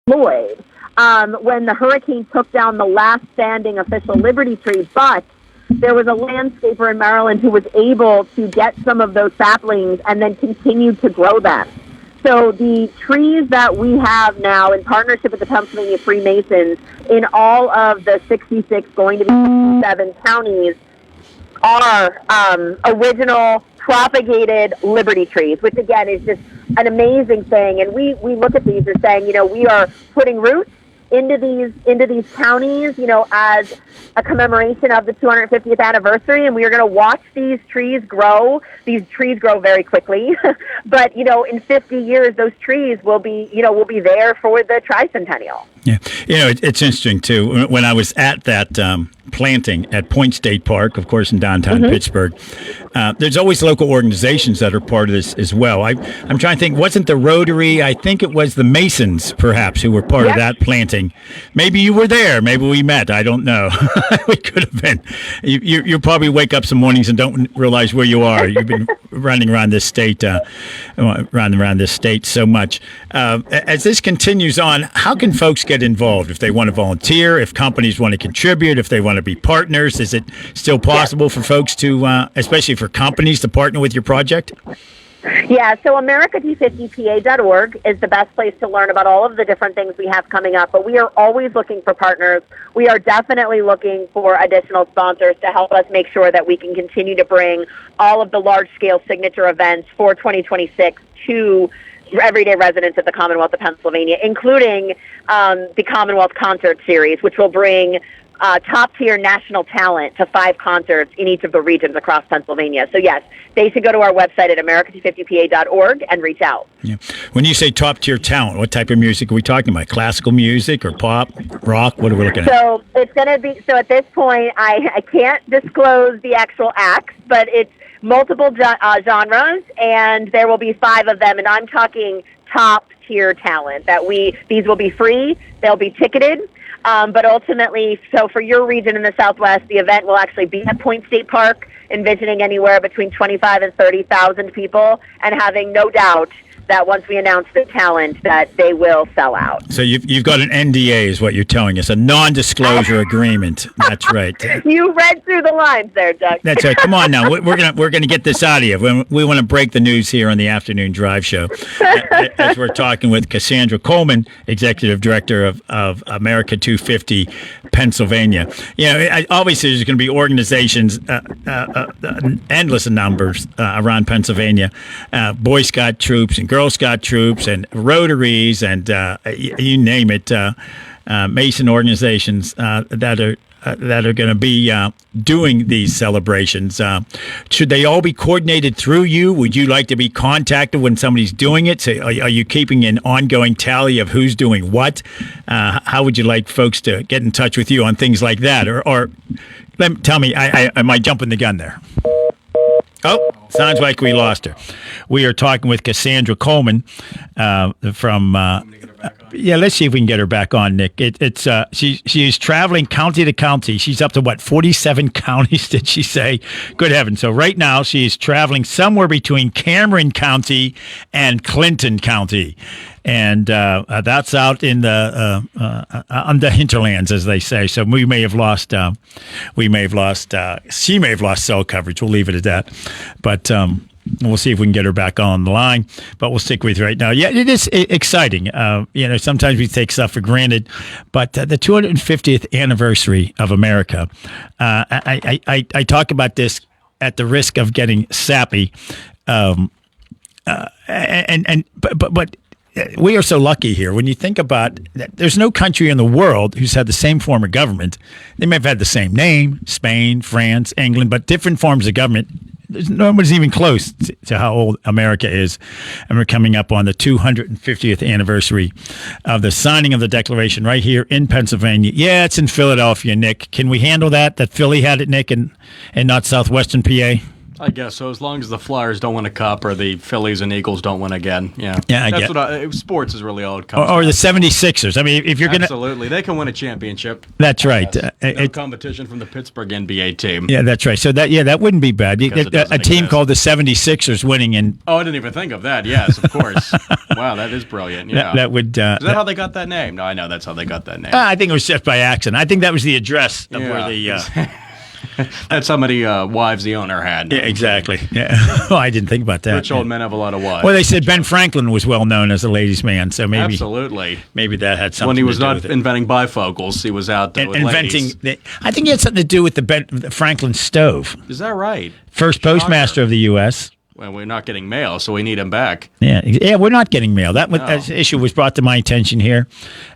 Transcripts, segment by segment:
Floyd when the hurricane took down the last standing official Liberty tree, but there was a landscaper in Maryland who was able to get some of those saplings and then continue to grow them. So the trees that we have now in partnership with the Pennsylvania Freemasons in all of the 66, going to be 67 counties are original propagated Liberty trees, which again is just an amazing thing. And we look at these as saying, we are putting roots into these counties, as a commemoration of the 250th anniversary, and we are going to watch these trees grow. These trees grow very quickly, but in 50 years, those trees will be there for the tricentennial. Yeah, it's interesting too. When I was at that planting at Point State Park, of course, in downtown Pittsburgh, there's always local organizations that are part of this as well. I'm trying to think. Wasn't the Rotary? I think it was the Masons, perhaps, who were part of that planting. Maybe you were there. Maybe we met. I don't know. We could have been. You probably wake up some mornings and don't realize where you are. You've been running around this state, so much. As this continues on, how can folks get involved if they want to volunteer? If companies want to contribute? If they want to be partners? Is it still possible for folks to, especially for companies, to partner with your project? Yeah, so america250pa.org is the best place to learn about all of the different things we have coming up, but we are always looking for partners. We are definitely looking for additional sponsors to help us make sure that we can continue to bring all of the large-scale signature events for 2026 to everyday residents of the Commonwealth of Pennsylvania, including the Commonwealth Concert Series, which will bring top-tier national talent to 5 concerts in each of the regions across Pennsylvania. So, yes, they should go to our website at america250pa.org and reach out. Yeah. When you say top-tier talent, what type of music are we talking about? Classical music or pop, rock? What are we looking at? So, it's going to be, at this point, I can't disclose the actual acts, but it's multiple genres, and there will be 5 of them, and I'm talking top-tier talent. These will be free, they'll be ticketed. But ultimately, so for your region in the Southwest, the event will actually be at Point State Park, envisioning anywhere between 25 and 30,000 people, and having no doubt that once we announce the talent, that they will sell out. So you've got an NDA, is what you're telling us, a non-disclosure agreement. That's right. You read through the lines there, Doug. That's right. Come on now, we're gonna get this out of you. We want to break the news here on the Afternoon Drive Show, as we're talking with Cassandra Coleman, Executive Director of America 250 Pennsylvania. Obviously there's going to be organizations, endless numbers around Pennsylvania, Boy Scout troops and Girl Scout troops and Rotaries and you name it, Mason organizations that are going to be doing these celebrations. Should they all be coordinated through you? Would you like to be contacted when somebody's doing it? So are you keeping an ongoing tally of who's doing what? How would you like folks to get in touch with you on things like that? Or tell me, am I jumping the gun there? Oh, sounds like we lost her. We are talking with Cassandra Coleman from. Let's see if we can get her back on, Nick. She's traveling county to county. She's up to 47 counties, did she say? Good heavens! So right now she's traveling somewhere between Cameron County and Clinton County, and that's out in the on the hinterlands, as they say. So we may have lost. She may have lost cell coverage. We'll leave it at that. But we'll see if we can get her back on the line. But we'll stick with you right now. Yeah, it is exciting. Sometimes we take stuff for granted, but the 250th anniversary of America. I talk about this at the risk of getting sappy, but we are so lucky here. When you think about that, there's no country in the world who's had the same form of government. They may have had the same name, Spain, France, England, but different forms of government. Nobody's even close to how old America is. And we're coming up on the 250th anniversary of the signing of the Declaration right here in Pennsylvania. Yeah, it's in Philadelphia, Nick. Can we handle that Philly had it, Nick, and not southwestern PA? I guess so. As long as the Flyers don't win a cup or the Phillies and Eagles don't win again, yeah. Yeah, That's what sports is really all it comes. Or the 76ers. I mean, if you're going to absolutely, they can win a championship. That's right. No competition from the Pittsburgh NBA team. Yeah, that's right. So that wouldn't be bad. A team called the 76ers winning in. Oh, I didn't even think of that. Yes, of course. Wow, that is brilliant. Yeah, that would. Is that how they got that name? No, I know that's how they got that name. I think it was just by accident. I think that was the address of where the. That's how many wives the owner had. Yeah, exactly. Yeah. Well, I didn't think about that. Rich old men have a lot of wives. Well, they said Ben Franklin was well known as a ladies' man, so maybe maybe that had something. When he was to do not with inventing bifocals, he was out there with inventing. ladies. I think he had something to do with the Franklin stove. Is that right? First postmaster of the U.S. Well, we're not getting mail, so we need him back. Yeah, we're not getting mail. That issue was brought to my attention here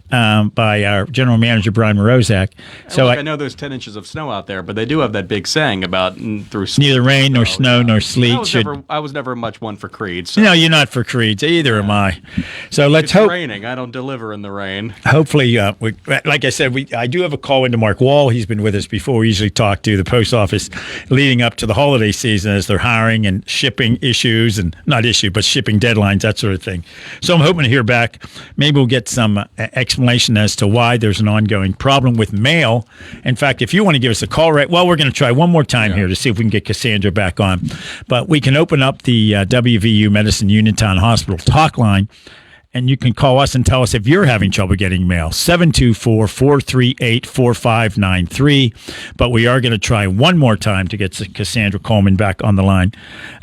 by our general manager, Brian Morozak. So I know there's 10 inches of snow out there, but they do have that big saying about through neither rain nor snow nor sleet. I was never much one for creeds. So. No, you're not for creeds. Either am I. So let's hope. It's raining. I don't deliver in the rain. Hopefully, like I said, I do have a call into Mark Wall. He's been with us before. We usually talk to the post office leading up to the holiday season as they're hiring and shipping issues and but shipping deadlines, that sort of thing. So I'm hoping to hear back. Maybe we'll get some explanation as to why there's an ongoing problem with mail. In fact, if you want to give us a call, we're going to try one more time here to see if we can get Cassandra back on. But we can open up the WVU Medicine Uniontown Hospital talk line, and you can call us and tell us if you're having trouble getting mail, 724-438-4593. But we are going to try one more time to get Cassandra Coleman back on the line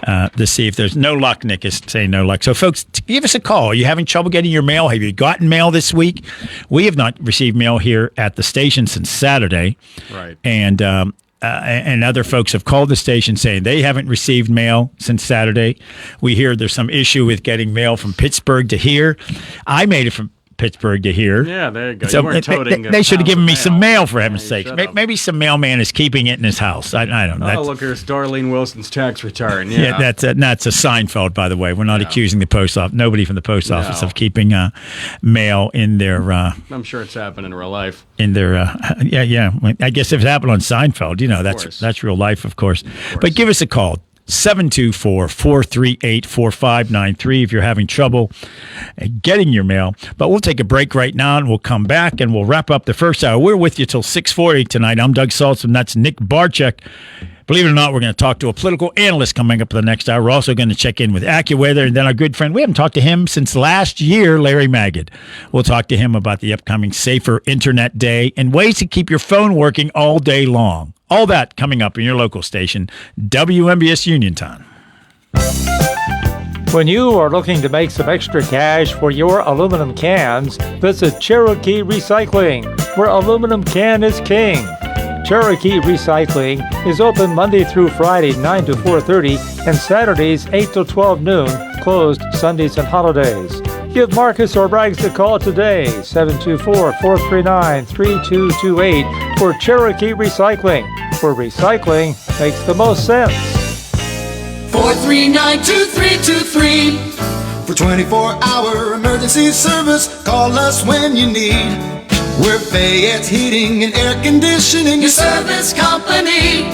to see if there's no luck. Nick is saying no luck. So, folks, give us a call. Are you having trouble getting your mail? Have you gotten mail this week? We have not received mail here at the station since Saturday. Right. And other folks have called the station saying they haven't received mail since Saturday. We hear there's some issue with getting mail from Pittsburgh to here. I made it from Pittsburgh to here. Yeah, there you go. So you weren't toting they should have given me some mail, for heaven's sake. sake. Maybe some mailman is keeping it in his house. I don't know. Oh, look, here's Darlene Wilson's tax return. Yeah, that's a Seinfeld, by the way. We're not accusing the post office, nobody from the post office of keeping mail in their. I'm sure it's happened in real life. In their, I guess if it happened on Seinfeld, that's real life, of course. But give us a call. 724-438-4593 if you're having trouble getting your mail. But we'll take a break right now, and we'll come back, and we'll wrap up the first hour. We're with you till 6:40 tonight. I'm Doug Saltzman. That's Nick Barczyk. Believe it or not, we're going to talk to a political analyst coming up in the next hour. We're also going to check in with AccuWeather, and then our good friend, we haven't talked to him since last year, Larry Magid. We'll talk to him about the upcoming Safer Internet Day and ways to keep your phone working all day long. All that coming up in your local station, WMBS Uniontown. When you are looking to make some extra cash for your aluminum cans, visit Cherokee Recycling, where aluminum can is king. Cherokee Recycling is open Monday through Friday, 9 to 4:30, and Saturdays, 8 to 12 noon, closed Sundays and holidays. Give Marcus or Braggs a call today, 724-439-3228, for Cherokee Recycling, where recycling makes the most sense. 439-2323. For 24-hour emergency service, call us when you need. We're Fayette's Heating and Air Conditioning, your service company.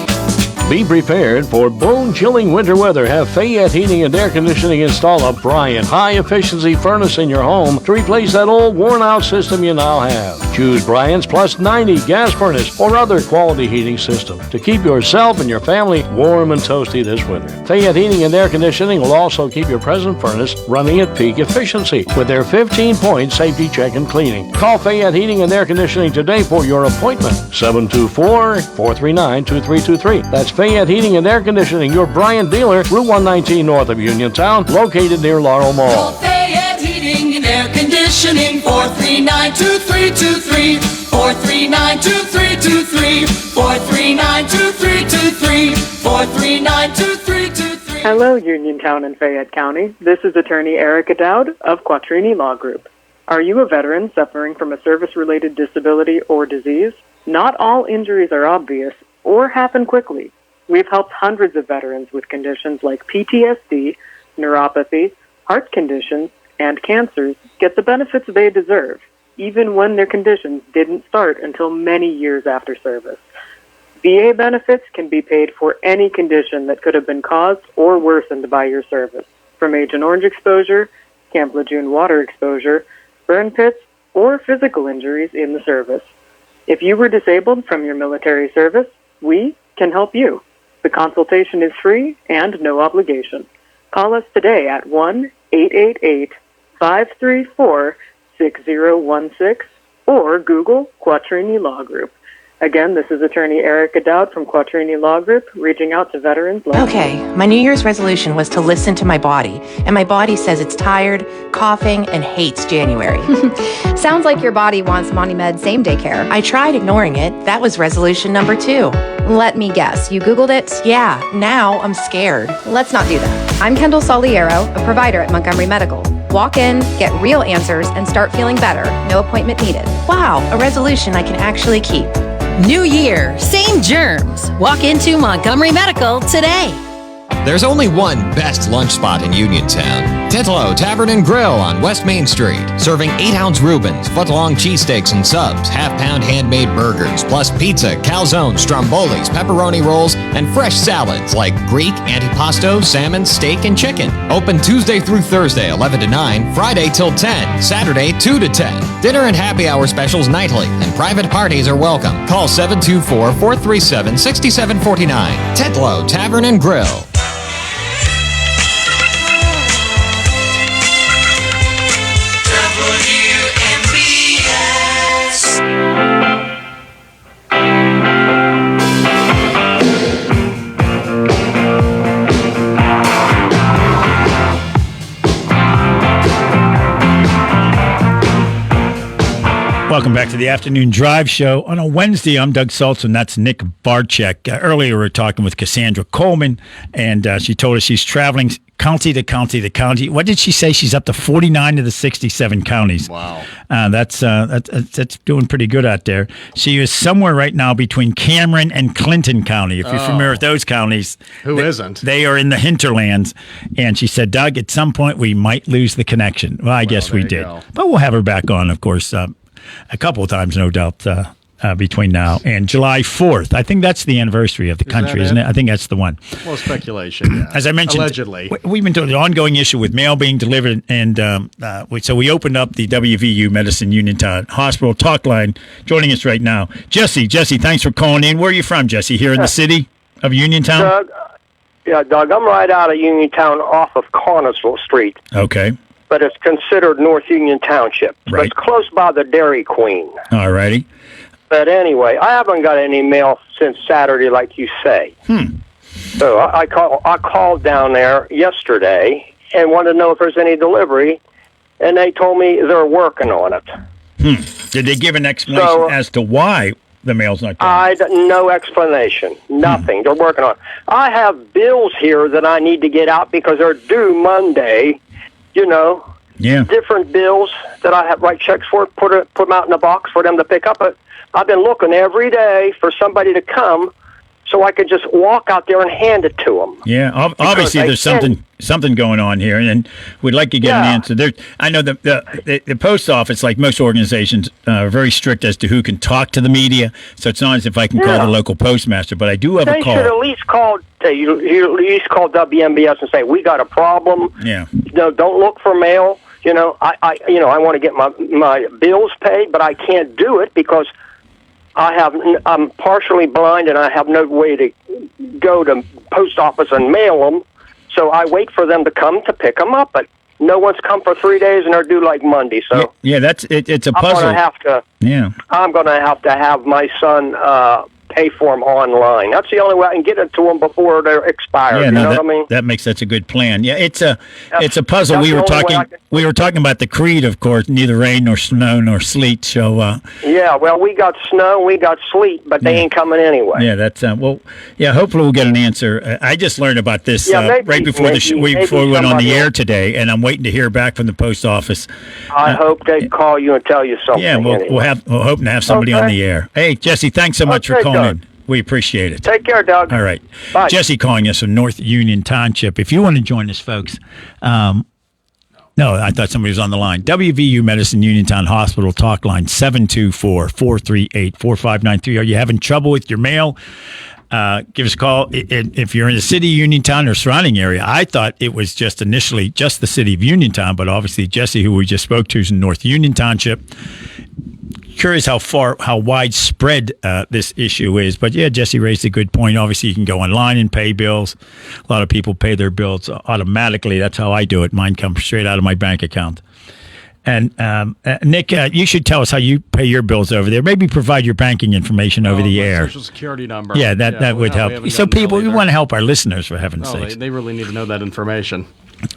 Be prepared for bone-chilling winter weather. Have Fayette Heating and Air Conditioning install a Bryant high-efficiency furnace in your home to replace that old worn-out system you now have. Choose Bryant's Plus 90 gas furnace or other quality heating system to keep yourself and your family warm and toasty this winter. Fayette Heating and Air Conditioning will also keep your present furnace running at peak efficiency with their 15-point safety check and cleaning. Call Fayette Heating and Air Conditioning today for your appointment. 724-439-2323. That's Fayette Heating and Air Conditioning, your Bryant dealer, Route 119 north of Uniontown, located near Laurel Mall. Call Fayette Heating and Air Conditioning, 439-2323, 439-2323, 439-2323, 439-2323. Hello, Uniontown and Fayette County. This is attorney Erica Dowd of Quattrini Law Group. Are you a veteran suffering from a service-related disability or disease? Not all injuries are obvious or happen quickly. We've helped hundreds of veterans with conditions like PTSD, neuropathy, heart conditions, and cancers get the benefits they deserve, even when their conditions didn't start until many years after service. VA benefits can be paid for any condition that could have been caused or worsened by your service, from Agent Orange exposure, Camp Lejeune water exposure, burn pits, or physical injuries in the service. If you were disabled from your military service, we can help you. The consultation is free and no obligation. Call us today at 1-888-534-6016 or Google Quattrini Law Group. Again, this is attorney Erica Dowd from Quattrini Law Group, reaching out to veterans like Okay, my New Year's resolution was to listen to my body, and my body says it's tired, coughing, and hates January. Sounds like your body wants MoniMed same-day care. I tried ignoring it. That was resolution number 2. Let me guess, you Googled it? Yeah, now I'm scared. Let's not do that. I'm Kendall Soliero, a provider at Montgomery Medical. Walk in, get real answers, and start feeling better. No appointment needed. Wow, a resolution I can actually keep. New year, same germs. Walk into Montgomery Medical today. There's only one best lunch spot in Uniontown. Titlo Tavern and Grill on West Main Street. Serving 8-ounce Reubens, foot-long cheesesteaks and subs, half-pound handmade burgers, plus pizza, calzones, strombolis, pepperoni rolls, and fresh salads like Greek, antipasto, salmon, steak, and chicken. Open Tuesday through Thursday, 11 to 9, Friday till 10, Saturday 2 to 10. Dinner and happy hour specials nightly, and private parties are welcome. Call 724-437-6749. Titlo Tavern and Grill. Welcome back to the Afternoon Drive Show. On a Wednesday, I'm Doug Saltzman. That's Nick Barczyk. Earlier, we were talking with Cassandra Coleman, and she told us she's traveling county to county to county. What did she say? She's up to 49 of the 67 counties. Wow. That's doing pretty good out there. She is somewhere right now between Cameron and Clinton County. If you're familiar with those counties. Who isn't? They are in the hinterlands. And she said, Doug, at some point we might lose the connection. Well, I guess we did. Go. But we'll have her back on, of course, a couple of times, no doubt, between now and July 4th. I think that's the anniversary of the country, isn't it? I think that's the one. Well, speculation, yeah. As I mentioned, allegedly. We've been doing an ongoing issue with mail being delivered, and so we opened up the WVU Medicine Uniontown Hospital talk line. Joining us right now, Jesse, thanks for calling in. Where are you from, Jesse? Here in the city of Uniontown? Doug, Doug, I'm right out of Uniontown off of Carnesville Street. Okay. But it's considered North Union Township. Right. But it's close by the Dairy Queen. All righty. But anyway, I haven't got any mail since Saturday, like you say. So I called down there yesterday and wanted to know if there's any delivery, and they told me they're working on it. Did they give an explanation as to why the mail's not coming? No explanation. Nothing. They're working on it. I have bills here that I need to get out because they're due Monday. You know, different bills that I have write checks for, put them out in a box for them to pick up. But I've been looking every day for somebody to come so I could just walk out there and hand it to them. Yeah, obviously there's something going on here, and we'd like to get an answer. I know the post office, like most organizations, are very strict as to who can talk to the media. So it's not as if I can call the local postmaster, but I do have a call. They should at least call. You at least call WMBS and say we got a problem. Yeah. No, don't look for mail. You know, I want to get my bills paid, but I can't do it because I'm partially blind and I have no way to go to post office and mail them. So I wait for them to come to pick them up, but no one's come for 3 days and they're due like Monday. So that's it's a puzzle. I'm going to have to have my son pay for them online. That's the only way I can get it to them before they're expired. Yeah, you know what I mean? That makes such a good plan. Yeah, it's a puzzle. We were talking about the creed, of course, neither rain nor snow nor sleet. So well, we got snow, we got sleet, but they ain't coming anyway. Yeah, that's hopefully we'll get an answer. I just learned about this right before before we went on the air today, and I'm waiting to hear back from the post office. I hope they call you and tell you something. Yeah, we're hoping to have somebody on the air. Hey, Jesse, thanks so much for calling in. We appreciate it. Take care, Doug. All right. Bye. Jesse calling us from North Union Township. If you want to join us, folks, No, I thought somebody was on the line. WVU Medicine Uniontown Hospital talk line 724-438-4593. Are you having trouble with your mail? Give us a call. If you're in the city of Uniontown or surrounding area, I thought it was just initially just the city of Uniontown, but obviously Jesse, who we just spoke to, is in North Union Township. Curious how widespread this issue is. But yeah, Jesse raised a good point. Obviously, you can go online and pay bills. A lot of people pay their bills automatically. That's how I do it. Mine comes straight out of my bank account. And Nick, you should tell us how you pay your bills over there. Maybe provide your banking information over the air. Social Security number. Yeah, that would help. So people, we want to help our listeners, for heaven's sake. They really need to know that information.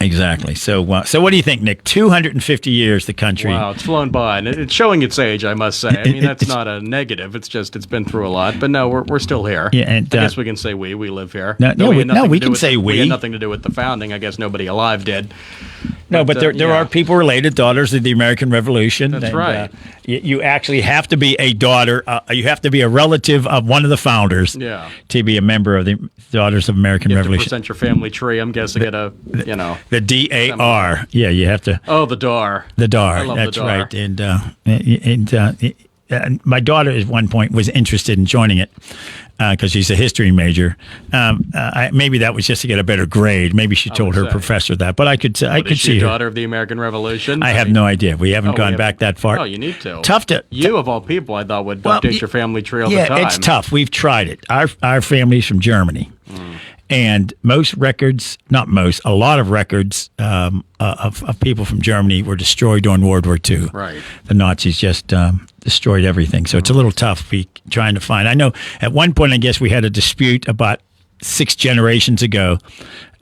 Exactly. So what do you think, Nick? 250 years, the country. Wow, it's flown by, and it's showing its age, I must say. I mean, that's not a negative. It's just it's been through a lot. But no, we're still here. Yeah, and I guess we can say we live here. We can say we. We had nothing to do with the founding. I guess nobody alive did. No, but there are people related, daughters of the American Revolution. That's right. You actually have to be a daughter. You have to be a relative of one of the founders. Yeah. To be a member of the Daughters of American You have Revolution. to present your family tree. I'm guessing the DAR. Yeah, you have to. Oh, the DAR. The DAR. I love That's the DAR. right. And my daughter at one point was interested in joining it because she's a history major. Maybe that was just to get a better grade. Maybe she told her professor that, but I could see her. Daughter of the American Revolution. I have no idea. We haven't gone back that far. Oh, you need to. Tough to. You of all people, I thought would update your family tree all the time. Yeah, it's tough. We've tried it. Our family's from Germany. And most records, not most, a lot of records of people from Germany were destroyed during World War II. Right. The Nazis just destroyed everything. So it's a little tough trying to find. I know at one point, I guess we had a dispute about 6 generations ago.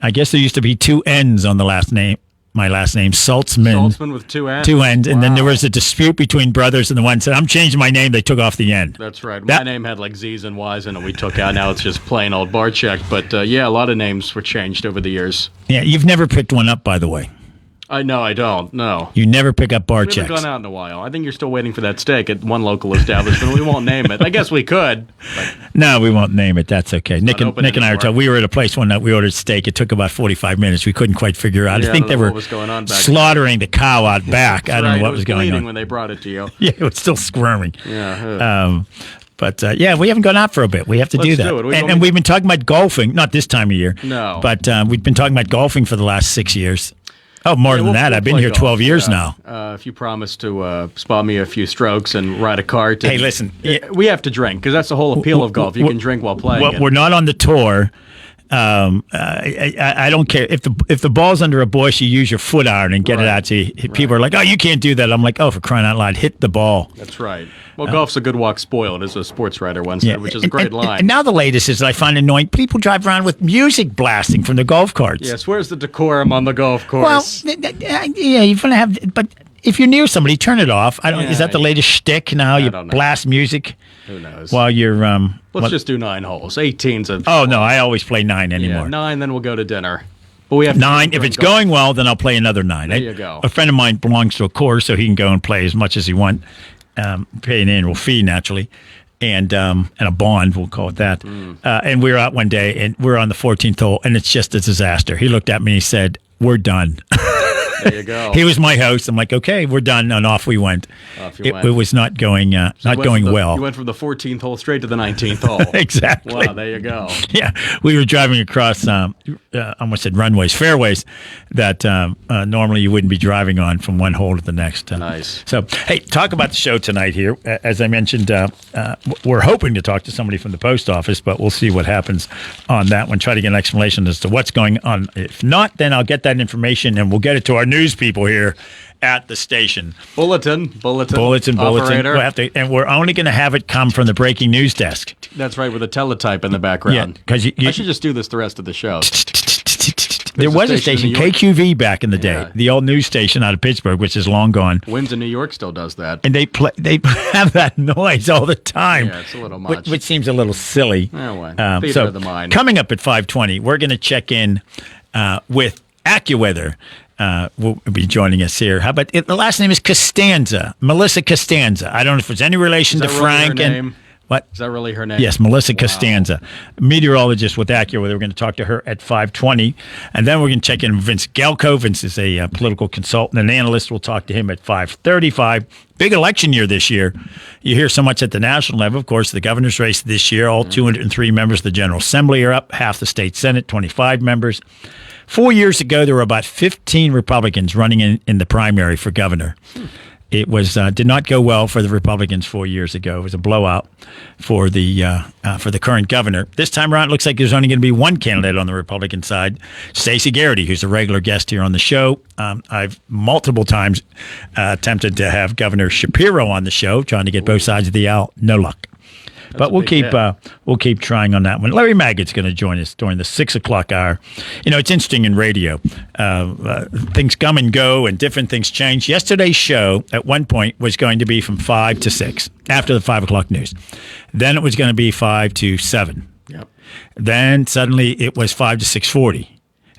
I guess there used to be 2 N's on the last name. My last name, Saltzman. Saltzman with 2 N's. 2 N's. And then there was a dispute between brothers, and the one said, I'm changing my name. They took off the N. That's right. My name had like Z's and Y's in it. We took out. Now it's just plain old Barczyk. But yeah, a lot of names were changed over the years. Yeah, you've never picked one up, by the way. I don't. No. You never pick up We Barczyk. haven't gone out in a while. I think you're still waiting for that steak at one local establishment. We won't name it. I guess we could. No, we won't name it. That's okay. Nick and I anymore. were talking. We were at a place one night. We ordered steak. It took about 45 minutes. We couldn't quite figure out. Yeah, I think they were what was going on back slaughtering the cow out back. I don't know what was going on. When they brought it to you. Yeah, it was still squirming. Yeah. But yeah, we haven't gone out for a bit. We have to do that. Do it. And we've been talking about golfing. Not this time of year. No. But we've been talking about golfing for the last 6 years. Oh, more than that. I've been play here golf, 12 years now. If you promise to spot me a few strokes and ride a cart. Hey, listen. We have to drink because that's the whole appeal of golf. You can drink while playing. We're not on the tour. I don't care if the ball's under a bush, you use your foot iron and get it out to you. People are like, "Oh, you can't do that." I'm like, "Oh, for crying out loud, hit the ball." That's right. Well, golf's a good walk spoiled, as a sports writer once said, which is a great line. And now the latest is that I find annoying. People drive around with music blasting from the golf carts. Yes, where's the decorum on the golf course? Well, yeah, you're gonna have, but if you're near somebody, turn it off. I don't. Is that the latest shtick now? You blast music. Who knows? While you're let's just do 9 holes. 18's a. Oh no, I always play 9 anymore. Yeah, 9, then we'll go to dinner. But we have 9. If it's going well, then I'll play another 9. There you go. A friend of mine belongs to a course, so he can go and play as much as he wants. Pay an annual fee naturally, and a bond, we'll call it that. And we were out one day, and we're on the 14th hole, and it's just a disaster. He looked at me and he said, "We're done." There you go. He was my host. I'm like, okay, we're done, and off we went. It was not going well. You went from the 14th hole straight to the 19th hole. Exactly. Wow, there you go. Yeah, we were driving across, almost said runways, fairways that normally you wouldn't be driving on from one hole to the next. Nice. So, hey, talk about the show tonight here. As I mentioned, we're hoping to talk to somebody from the post office, but we'll see what happens on that one. Try to get an explanation as to what's going on. If not, then I'll get that information, and we'll get it to our news people here at the station. Bulletin. Operator. We'll have to, and we're only going to have it come from the breaking news desk. That's right, with a teletype in the background. Yeah, because I should just do this the rest of the show. There was a station, KQV, back in the day, the old news station out of Pittsburgh, which is long gone. Winds in New York still does that. And they have that noise all the time. Yeah, it's a little much. Which seems a little silly. Theater of the mind. Coming up at 5:20, we're going to check in with AccuWeather. Will be joining us here. How about the last name is Costanza, Melissa Costanza. I don't know if it's any relation to Frank and. What? Is that really her name? Yes, Melissa Costanza, meteorologist with AccuWeather. We're going to talk to her at 5:20, and then we're going to check in with Vince Gelko. Vince is a political consultant and analyst. We'll talk to him at 5:35. Big election year this year. You hear so much at the national level. Of course, the governor's race this year, all 203 members of the General Assembly are up, half the state Senate, 25 members. 4 years ago, there were about 15 Republicans running in the primary for governor. It was did not go well for the Republicans 4 years ago. It was a blowout for the current governor. This time around, it looks like there's only going to be one candidate on the Republican side, Stacey Garrity, who's a regular guest here on the show. I've multiple times attempted to have Governor Shapiro on the show, trying to get both sides of the aisle. No luck. But we'll keep trying on that one. Larry Maggott's going to join us during the 6 o'clock hour. You know, it's interesting in radio. Things come and go, and different things change. Yesterday's show at one point was going to be from 5 to 6 after the 5 o'clock news. Then it was going to be 5 to 7. Yep. Then suddenly it was 5 to 6:40.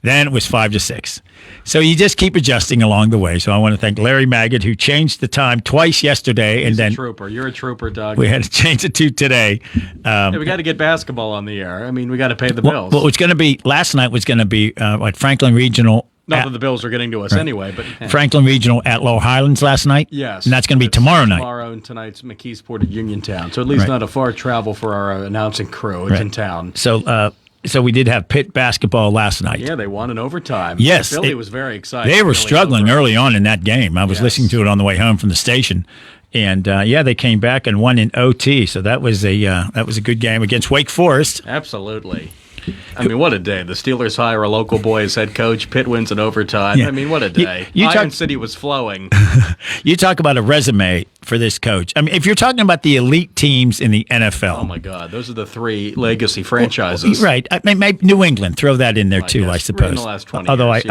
Then it was 5 to 6. So you just keep adjusting along the way. So I want to thank Larry Maggott, who changed the time twice yesterday. He's and then a trooper. You're a trooper, Doug. We had to change it to today. Hey, we got to get basketball on the air. I mean, we got to pay the bills. Well, it's going to be, last night was going to be Franklin Regional. Not that the bills are getting to us anyway, but Franklin Regional at Lower Highlands last night. Yes, and that's going to be tomorrow night. Tomorrow and tonight's McKeesport at Uniontown. So at least not a far travel for our announcing crew. It's in town. So we did have Pitt basketball last night. Yeah, they won in overtime. Yes, Philly was very excited. They were struggling early on in that game. I was listening to it on the way home from the station, and they came back and won in OT. So that was a good game against Wake Forest. Absolutely. I mean, what a day. The Steelers hire a local boy as head coach. Pitt wins in overtime. Yeah. I mean, what a day. Iron City was flowing. You talk about a resume for this coach. I mean, if you're talking about the elite teams in the NFL. Oh, my God. Those are the three legacy franchises. Right. New England, throw that in there, too, I suppose. In the last 20 Although years,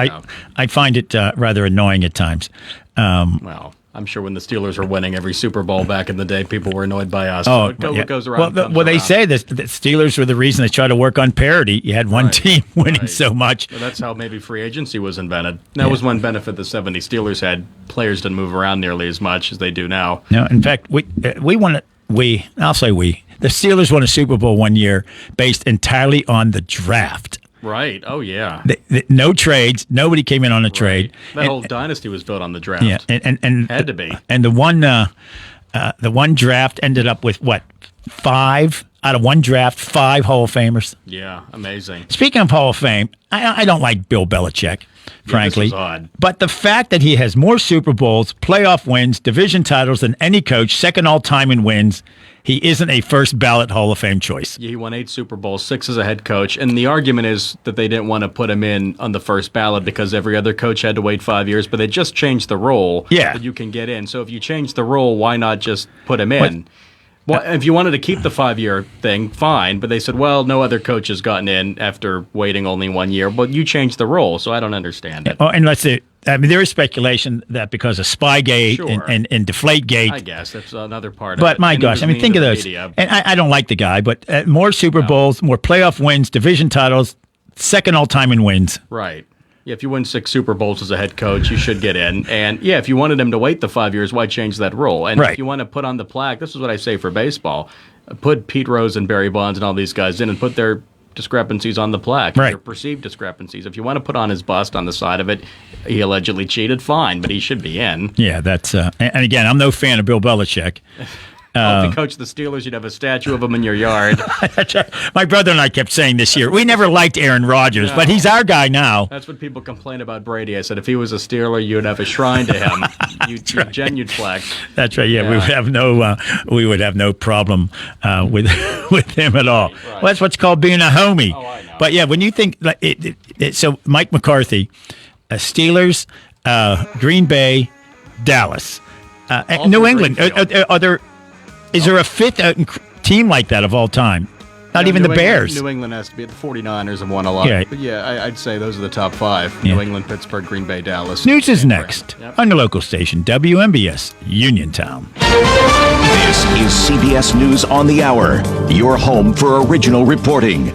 I find it rather annoying at times. Well, I'm sure when the Steelers were winning every Super Bowl back in the day, people were annoyed by us. What goes around comes they around. say the Steelers were the reason they try to work on parity. You had one team winning so much. Well, that's how maybe free agency was invented. That was one benefit the 70 Steelers had. Players didn't move around nearly as much as they do now. No, in fact, I'll say we. The Steelers won a Super Bowl one year based entirely on the draft. Right. Oh, yeah. No trades. Nobody came in on a trade. That whole dynasty was built on the draft. Yeah, and had to be. And the one draft ended up with what? 5 out of one draft, 5 Hall of Famers. Yeah, amazing. Speaking of Hall of Fame, I don't like Bill Belichick, frankly. This was odd. But the fact that he has more Super Bowls, playoff wins, division titles than any coach, second all time in wins. He isn't a first ballot Hall of Fame choice. Yeah, he won 8 Super Bowls, 6 as a head coach. And the argument is that they didn't want to put him in on the first ballot because every other coach had to wait 5 years, but they just changed the rule that you can get in. So if you change the rule, why not just put him in? Well, if you wanted to keep the 5-year thing, fine. But they said, well, no other coach has gotten in after waiting only 1 year. But you changed the rule, so I don't understand it. Oh, and let's say, there is speculation that because of Spygate and Deflategate. I guess that's another part of it. But my and gosh, think of those. Media. And I don't like the guy, but more Super Bowls, more playoff wins, division titles, second all-time in wins. Right. Yeah, if you win 6 Super Bowls as a head coach, you should get in. And, yeah, if you wanted him to wait the 5 years, why change that rule? And if you want to put on the plaque, this is what I say for baseball, put Pete Rose and Barry Bonds and all these guys in and put their discrepancies on the plaque, their perceived discrepancies. If you want to put on his bust on the side of it, he allegedly cheated, fine, but he should be in. Yeah, that's and again, I'm no fan of Bill Belichick. If you coach the Steelers, you'd have a statue of him in your yard. My brother and I kept saying this year, we never liked Aaron Rodgers, but he's our guy now. That's what people complain about Brady. I said, if he was a Steeler, you'd have a shrine to him. You'd flex. That's right. Yeah, we would have no problem with him at all. Right. Well, that's what's called being a homie. Oh, I know. But yeah, when you think so, Mike McCarthy, Steelers, Green Bay, Dallas, New England. Is there a fifth team like that of all time? Not even the Bears. New England has to be. The 49ers have won a lot. Yeah. But yeah, I'd say those are the top 5. New England, Pittsburgh, Green Bay, Dallas. News is next on your local station, WMBS, Uniontown. This is CBS News on the Hour, your home for original reporting.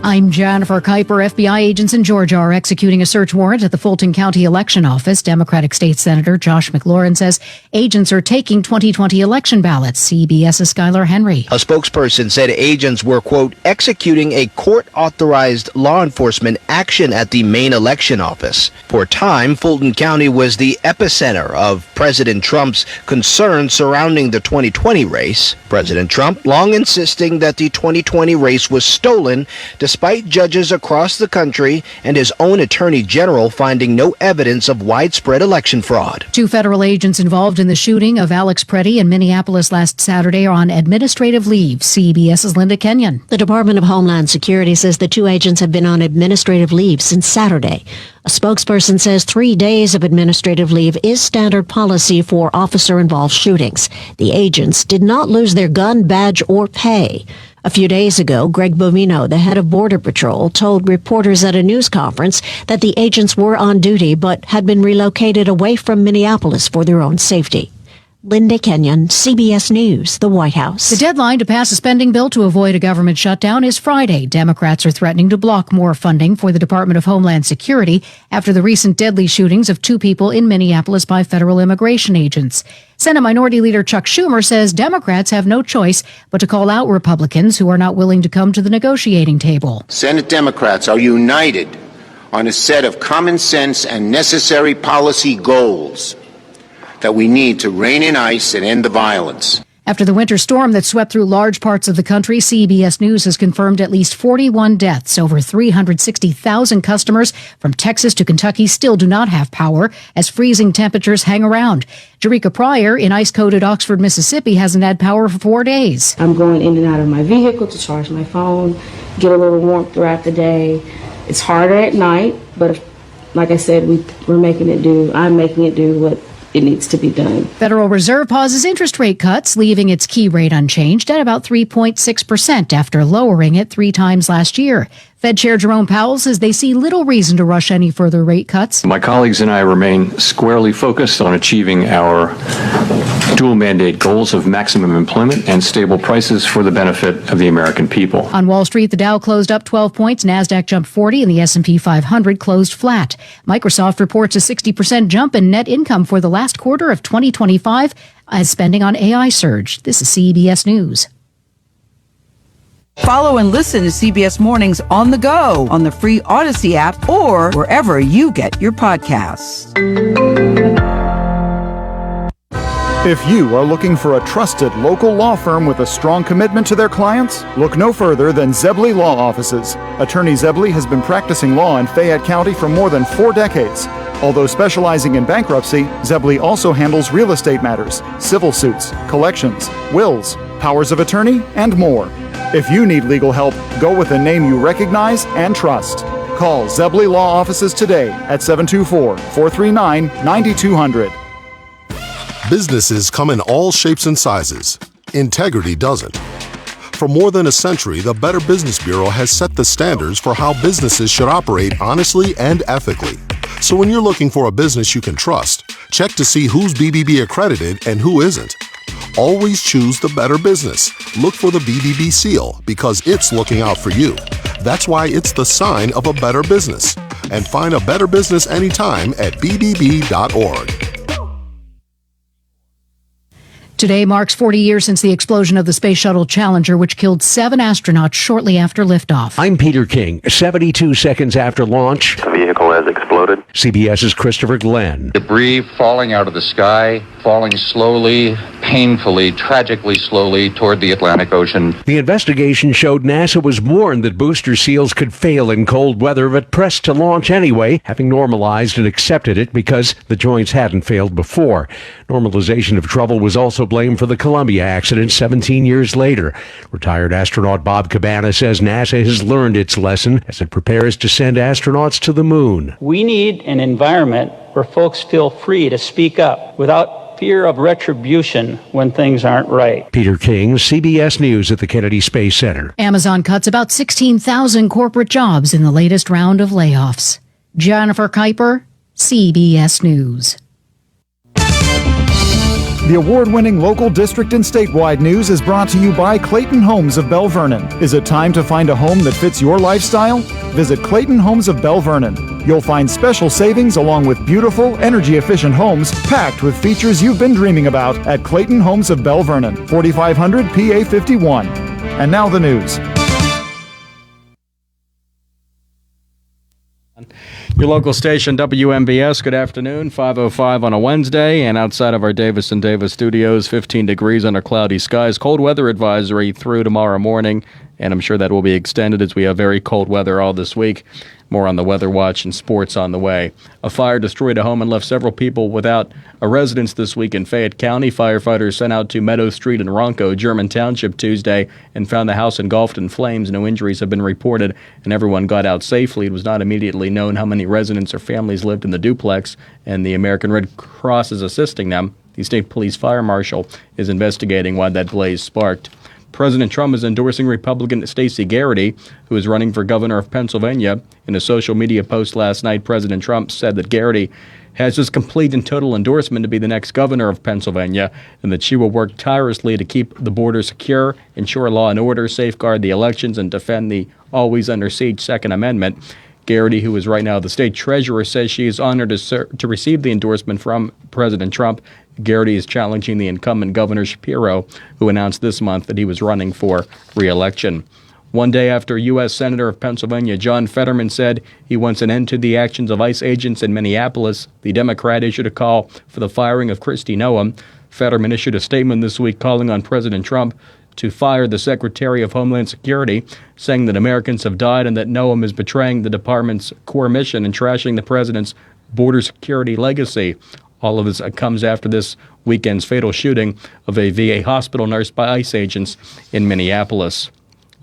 I'm Jennifer Kuiper. FBI agents in Georgia are executing a search warrant at the Fulton County Election Office. Democratic State Senator Josh McLaurin says agents are taking 2020 election ballots. CBS's Skylar Henry. A spokesperson said agents were, quote, executing a court-authorized law enforcement action at the main election office. For a time, Fulton County was the epicenter of President Trump's concerns surrounding the 2020 race. President Trump long insisting that the 2020 race was stolen, despite judges across the country and his own attorney general finding no evidence of widespread election fraud. 2 federal agents involved in the shooting of Alex Preddy in Minneapolis last Saturday are on administrative leave. CBS's Linda Kenyon. The Department of Homeland Security says the 2 agents have been on administrative leave since Saturday. A spokesperson says 3 days of administrative leave is standard policy for officer-involved shootings. The agents did not lose their gun, badge, or pay. A few days ago, Greg Bovino, the head of Border Patrol, told reporters at a news conference that the agents were on duty but had been relocated away from Minneapolis for their own safety. Linda Kenyon, CBS News, the White House. The deadline to pass a spending bill to avoid a government shutdown is Friday. Democrats are threatening to block more funding for the Department of Homeland Security after the recent deadly shootings of 2 people in Minneapolis by federal immigration agents. Senate Minority Leader Chuck Schumer says Democrats have no choice but to call out Republicans who are not willing to come to the negotiating table. Senate Democrats are united on a set of common sense and necessary policy goals that we need to rein in ICE and end the violence. After the winter storm that swept through large parts of the country, CBS News has confirmed at least 41 deaths. Over 360,000 customers from Texas to Kentucky still do not have power as freezing temperatures hang around. Jerika Pryor in ice-coated Oxford, Mississippi hasn't had power for 4 days. I'm going in and out of my vehicle to charge my phone, get a little warmth throughout the day. It's harder at night, but like I said, we're making it do. I'm making it do what it needs to be done. Federal Reserve pauses interest rate cuts, leaving its key rate unchanged at about 3.6% after lowering it 3 times last year. Fed Chair Jerome Powell says they see little reason to rush any further rate cuts. My colleagues and I remain squarely focused on achieving our dual mandate goals of maximum employment and stable prices for the benefit of the American people. On Wall Street, the Dow closed up 12 points, NASDAQ jumped 40, and the S&P 500 closed flat. Microsoft reports a 60% jump in net income for the last quarter of 2025 as spending on AI surged. This is CBS News. Follow and listen to CBS Mornings on the go on the free Odyssey app or wherever you get your podcasts. If you are looking for a trusted local law firm with a strong commitment to their clients, look no further than Zebley Law Offices. Attorney Zebley has been practicing law in Fayette County for more than 4 decades. Although specializing in bankruptcy, Zebley also handles real estate matters, civil suits, collections, wills, powers of attorney, and more. If you need legal help, go with a name you recognize and trust. Call Zebley Law Offices today at 724-439-9200. Businesses come in all shapes and sizes. Integrity doesn't. For more than a century, the Better Business Bureau has set the standards for how businesses should operate honestly and ethically. So when you're looking for a business you can trust, check to see who's BBB accredited and who isn't. Always choose the Better Business. Look for the BBB seal because it's looking out for you. That's why it's the sign of a better business. And find a better business anytime at bbb.org. Today marks 40 years since the explosion of the Space Shuttle Challenger, which killed 7 astronauts shortly after liftoff. I'm Peter King. 72 seconds after launch, the vehicle has exploded. CBS's Christopher Glenn. Debris falling out of the sky, falling slowly, painfully, tragically slowly toward the Atlantic Ocean. The investigation showed NASA was warned that booster seals could fail in cold weather, but pressed to launch anyway, having normalized and accepted it because the joints hadn't failed before. Normalization of trouble was also blamed for the Columbia accident 17 years later. Retired astronaut Bob Cabana says NASA has learned its lesson as it prepares to send astronauts to the moon. We need an environment where folks feel free to speak up without fear of retribution when things aren't right. Peter King, CBS News at the Kennedy Space Center. Amazon cuts about 16,000 corporate jobs in the latest round of layoffs. Jennifer Kuiper, CBS News. The award-winning local, district, and statewide news is brought to you by Clayton Homes of Bell Vernon. Is it time to find a home that fits your lifestyle? Visit Clayton Homes of Bell Vernon. You'll find special savings along with beautiful, energy-efficient homes packed with features you've been dreaming about at Clayton Homes of Bell Vernon, 4500 PA 51. And now the news. Your local station, WMBS, good afternoon, 5:05 on a Wednesday, and outside of our Davis & Davis studios, 15 degrees under cloudy skies, cold weather advisory through tomorrow morning, and I'm sure that will be extended as we have very cold weather all this week. More on the Weather Watch and sports on the way. A fire destroyed a home and left several people without a residence this week in Fayette County. Firefighters sent out to Meadow Street in Ronco, German Township, Tuesday and found the house engulfed in flames. No injuries have been reported, and everyone got out safely. It was not immediately known how many residents or families lived in the duplex, and the American Red Cross is assisting them. The state police fire marshal is investigating why that blaze sparked. President Trump is endorsing Republican Stacey Garrity, who is running for governor of Pennsylvania. In a social media post last night, President Trump said that Garrity has his complete and total endorsement to be the next governor of Pennsylvania, and that she will work tirelessly to keep the border secure, ensure law and order, safeguard the elections, and defend the always under siege Second Amendment. Garrity, who is right now the state treasurer, says she is honored to receive the endorsement from President Trump. Garrity is challenging the incumbent Governor Shapiro, who announced this month that he was running for re-election. One day after U.S. Senator of Pennsylvania John Fetterman said he wants an end to the actions of ICE agents in Minneapolis, the Democrat issued a call for the firing of Kristi Noem. Fetterman issued a statement this week calling on President Trump to fire the Secretary of Homeland Security, saying that Americans have died and that Noem is betraying the department's core mission and trashing the president's border security legacy. All of this comes after this weekend's fatal shooting of a VA hospital nurse by ICE agents in Minneapolis.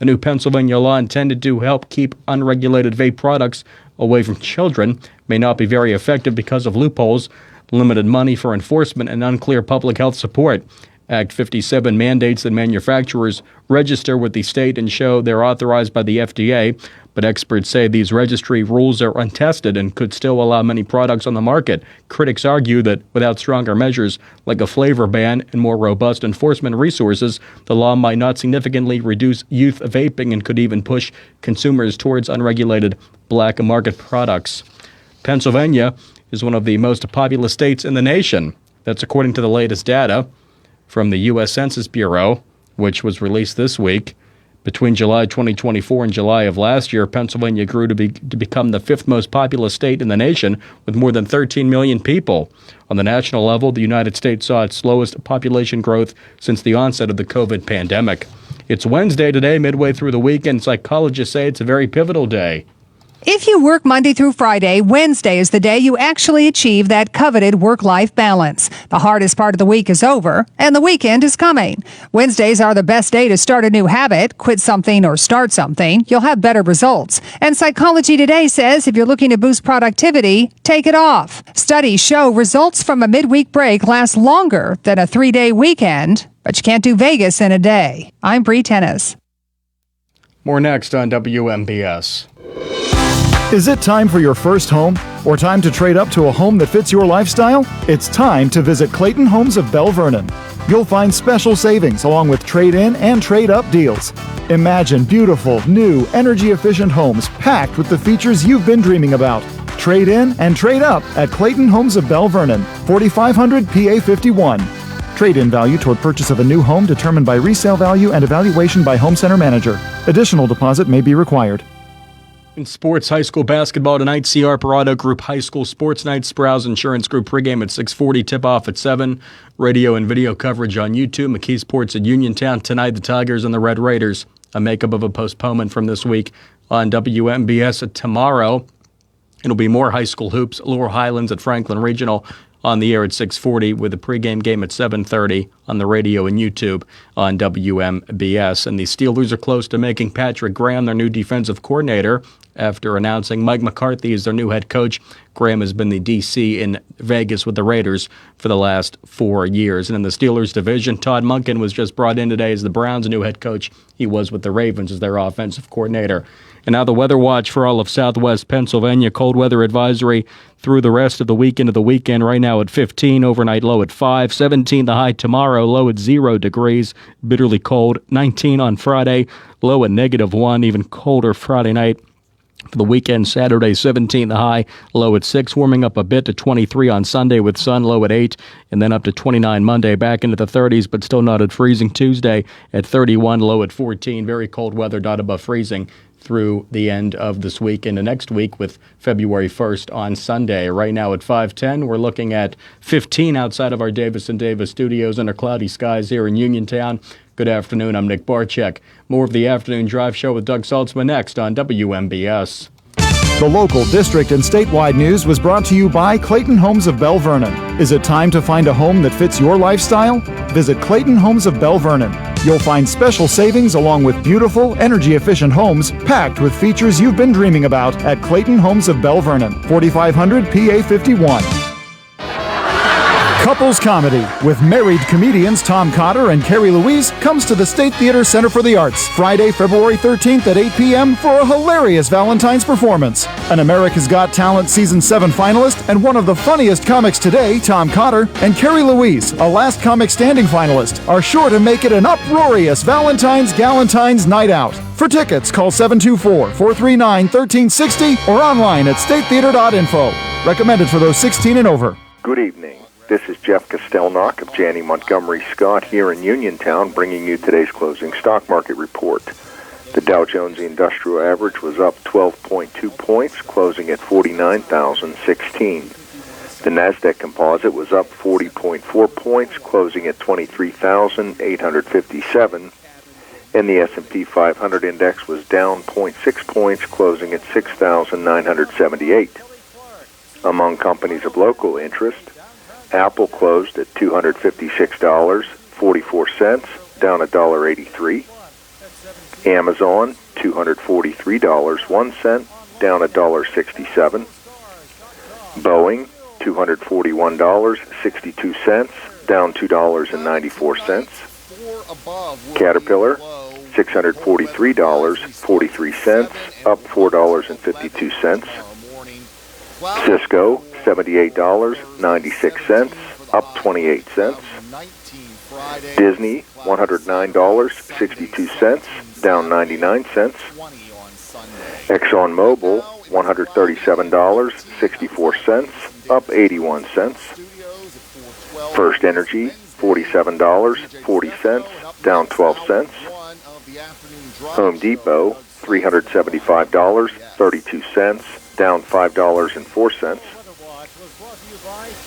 A new Pennsylvania law intended to help keep unregulated vape products away from children may not be very effective because of loopholes, limited money for enforcement, and unclear public health support. Act 57 mandates that manufacturers register with the state and show they're authorized by the FDA, but experts say these registry rules are untested and could still allow many products on the market. Critics argue that without stronger measures like a flavor ban and more robust enforcement resources, the law might not significantly reduce youth vaping and could even push consumers towards unregulated black market products. Pennsylvania is one of the most populous states in the nation. That's according to the latest data from the U.S. Census Bureau, which was released this week. Between July 2024 and July of last year, Pennsylvania grew to become the fifth most populous state in the nation with more than 13 million people. On the national level, the United States saw its slowest population growth since the onset of the COVID pandemic. It's Wednesday today, midway through the week, and psychologists say it's a very pivotal day. If you work Monday through Friday, Wednesday is the day you actually achieve that coveted work-life balance. The hardest part of the week is over, and the weekend is coming. Wednesdays are the best day to start a new habit, quit something or start something. You'll have better results. And Psychology Today says if you're looking to boost productivity, take it off. Studies show results from a midweek break last longer than a 3-day weekend, but you can't do Vegas in a day. I'm Bree Tennis. More next on WMBS. Is it time for your first home? Or time to trade up to a home that fits your lifestyle? It's time to visit Clayton Homes of Bell Vernon. You'll find special savings along with trade-in and trade-up deals. Imagine beautiful, new, energy-efficient homes packed with the features you've been dreaming about. Trade in and trade up at Clayton Homes of Bell Vernon, 4500 PA 51. Trade-in value toward purchase of a new home determined by resale value and evaluation by home center manager. Additional deposit may be required. In sports, high school basketball tonight, C. Harper Auto Group High School Sports Night, Sprouse Insurance Group pregame at 6:40, tip-off at 7. Radio and video coverage on YouTube. McKee Sports at Uniontown tonight, the Tigers and the Red Raiders. A makeup of a postponement from this week on WMBS tomorrow. It'll be more high school hoops. Laurel Highlands at Franklin Regional on the air at 6:40 with a pregame game at 7:30 on the radio and YouTube on WMBS. And the Steelers are close to making Patrick Graham their new defensive coordinator. after announcing Mike McCarthy as their new head coach. Graham has been the DC in Vegas with the Raiders for the last 4 years. And in the Steelers division, Todd Monken was just brought in today as the Browns' new head coach. He was with the Ravens as their offensive coordinator. And now the weather watch for all of southwest Pennsylvania. Cold weather advisory through the rest of the week into the weekend. Right now at 15, overnight low at 5. 17 the high tomorrow, low at 0 degrees. Bitterly cold. 19 on Friday, low at -1. Even colder Friday night. For the weekend, Saturday, 17 the high, low at 6, warming up a bit to 23 on Sunday with sun, low at 8, and then up to 29 Monday, back into the 30s, but still not at freezing. Tuesday at 31, low at 14, very cold weather, not above freezing through the end of this week into next week with February 1st on Sunday. Right now at 5:10, we're looking at 15 outside of our Davis & Davis studios under cloudy skies here in Uniontown. Good afternoon, I'm Nick Barczyk. More of the Afternoon Drive Show with Doug Saltzman next on WMBS. The local, district, and statewide news was brought to you by Clayton Homes of Bell Vernon. Is it time to find a home that fits your lifestyle? Visit Clayton Homes of Bell Vernon. You'll find special savings along with beautiful, energy-efficient homes packed with features you've been dreaming about at Clayton Homes of Bell Vernon, 4500 PA 51. Couples Comedy with married comedians Tom Cotter and Carrie Louise comes to the State Theater Center for the Arts Friday, February 13th at 8 p.m. for a hilarious Valentine's performance. An America's Got Talent Season 7 finalist and one of the funniest comics today, Tom Cotter, and Carrie Louise, a Last Comic Standing finalist, are sure to make it an uproarious Galentine's night out. For tickets, call 724-439-1360 or online at statetheater.info. Recommended for those 16 and over. Good evening. This is Jeff Kostelnock of Janney Montgomery Scott here in Uniontown, bringing you today's closing stock market report. The Dow Jones Industrial Average was up 12.2 points, closing at 49,016. The Nasdaq Composite was up 40.4 points, closing at 23,857. And the S&P 500 index was down 0.6 points, closing at 6,978. Among companies of local interest, Apple closed at $256.44, down $1.83. Amazon, $243.01, down $1.67. Boeing, $241.62, down $2.94. Caterpillar, $643.43, up $4.52. Cisco, $78.96, up 28 cents. Disney, $109.62, down 99 cents. ExxonMobil, $137.64, up 81 cents. First Energy, $47.40, down 12 cents. Home Depot, $375.32, down $5.04.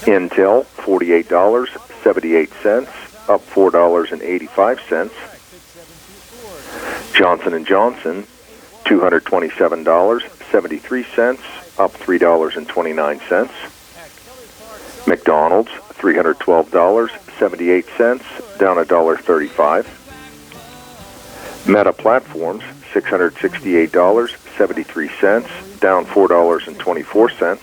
Intel, $48.78, up $4.85. Johnson & Johnson, $227.73, up $3.29. McDonald's, $312.78, down $1.35. Meta Platforms, $668.73, down $4.24.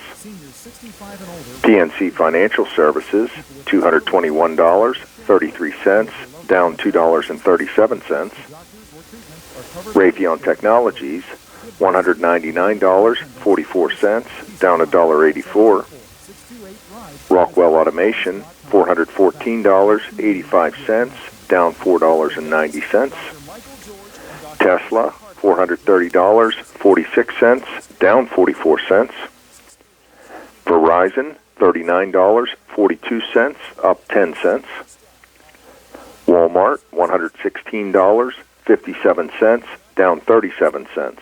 PNC Financial Services, $221.33, down $2.37. Raytheon Technologies, $199.44, down $1.84. Rockwell Automation, $414.85, down $4.90. Tesla, $430.46, down 44 cents. Verizon, $39.42, up 10 cents. Walmart, $116.57, down 37 cents.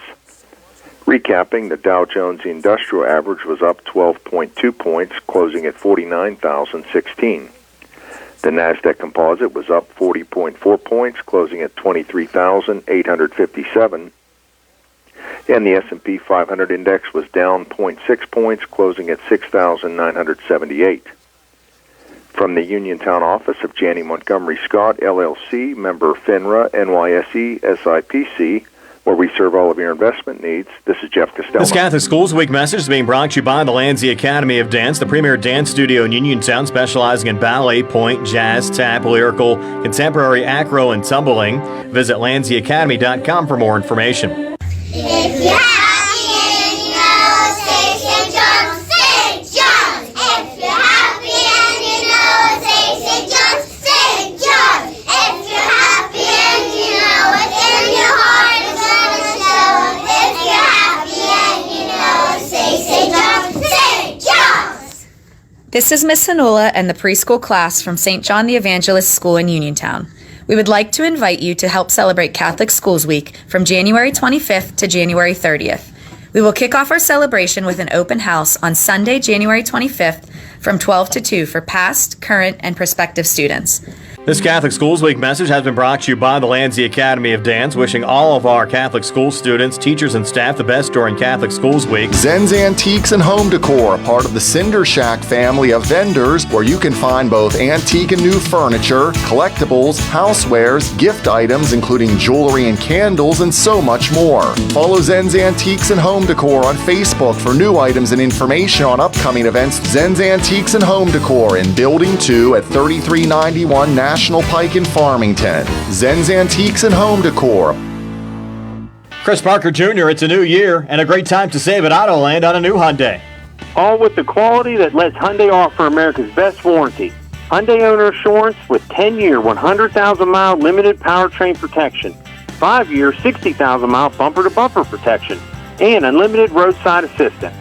Recapping, the Dow Jones Industrial Average was up 12.2 points, closing at 49,016. The Nasdaq Composite was up 40.4 points, closing at 23,857. And the S&P 500 index was down 0.6 points, closing at 6,978. From the Uniontown office of Janney Montgomery Scott, LLC, member FINRA, NYSE, SIPC, where we serve all of your investment needs. This is Jeff Costello. This Catholic Schools Week message is being brought to you by the Landsea Academy of Dance, the premier dance studio in Uniontown, specializing in ballet, point, jazz, tap, lyrical, contemporary, acro, and tumbling. Visit LandseaAcademy.com for more information. If you're happy and you know, say St. John's, St. John's. If you're happy and you know, say St. John's, St. John's. If you're happy and you know it in your heart is gonna show. If you're happy and you know, say St. John's, St. John's. This is Miss Hanula and the preschool class from St. John the Evangelist School in Uniontown. We would like to invite you to help celebrate Catholic Schools Week from January 25th to January 30th. We will kick off our celebration with an open house on Sunday, January 25th from 12 to 2 for past, current, and prospective students. This Catholic Schools Week message has been brought to you by the Landsea Academy of Dance, wishing all of our Catholic school students, teachers, and staff the best during Catholic Schools Week. Zen's Antiques and Home Decor, part of the Cinder Shack family of vendors, where you can find both antique and new furniture, collectibles, housewares, gift items, including jewelry and candles, and so much more. Follow Zen's Antiques and Home Decor on Facebook for new items and information on upcoming events. Zen's Antiques and Home Decor in Building 2 at 3391 National Pike in Farmington. Zen's Antiques and Home Decor. Chris Parker Jr., it's a new year and a great time to save at Autoland on a new Hyundai. All with the quality that lets Hyundai offer America's best warranty. Hyundai owner assurance with 10-year, 100,000-mile limited powertrain protection, 5-year, 60,000-mile bumper-to-bumper protection, and unlimited roadside assistance.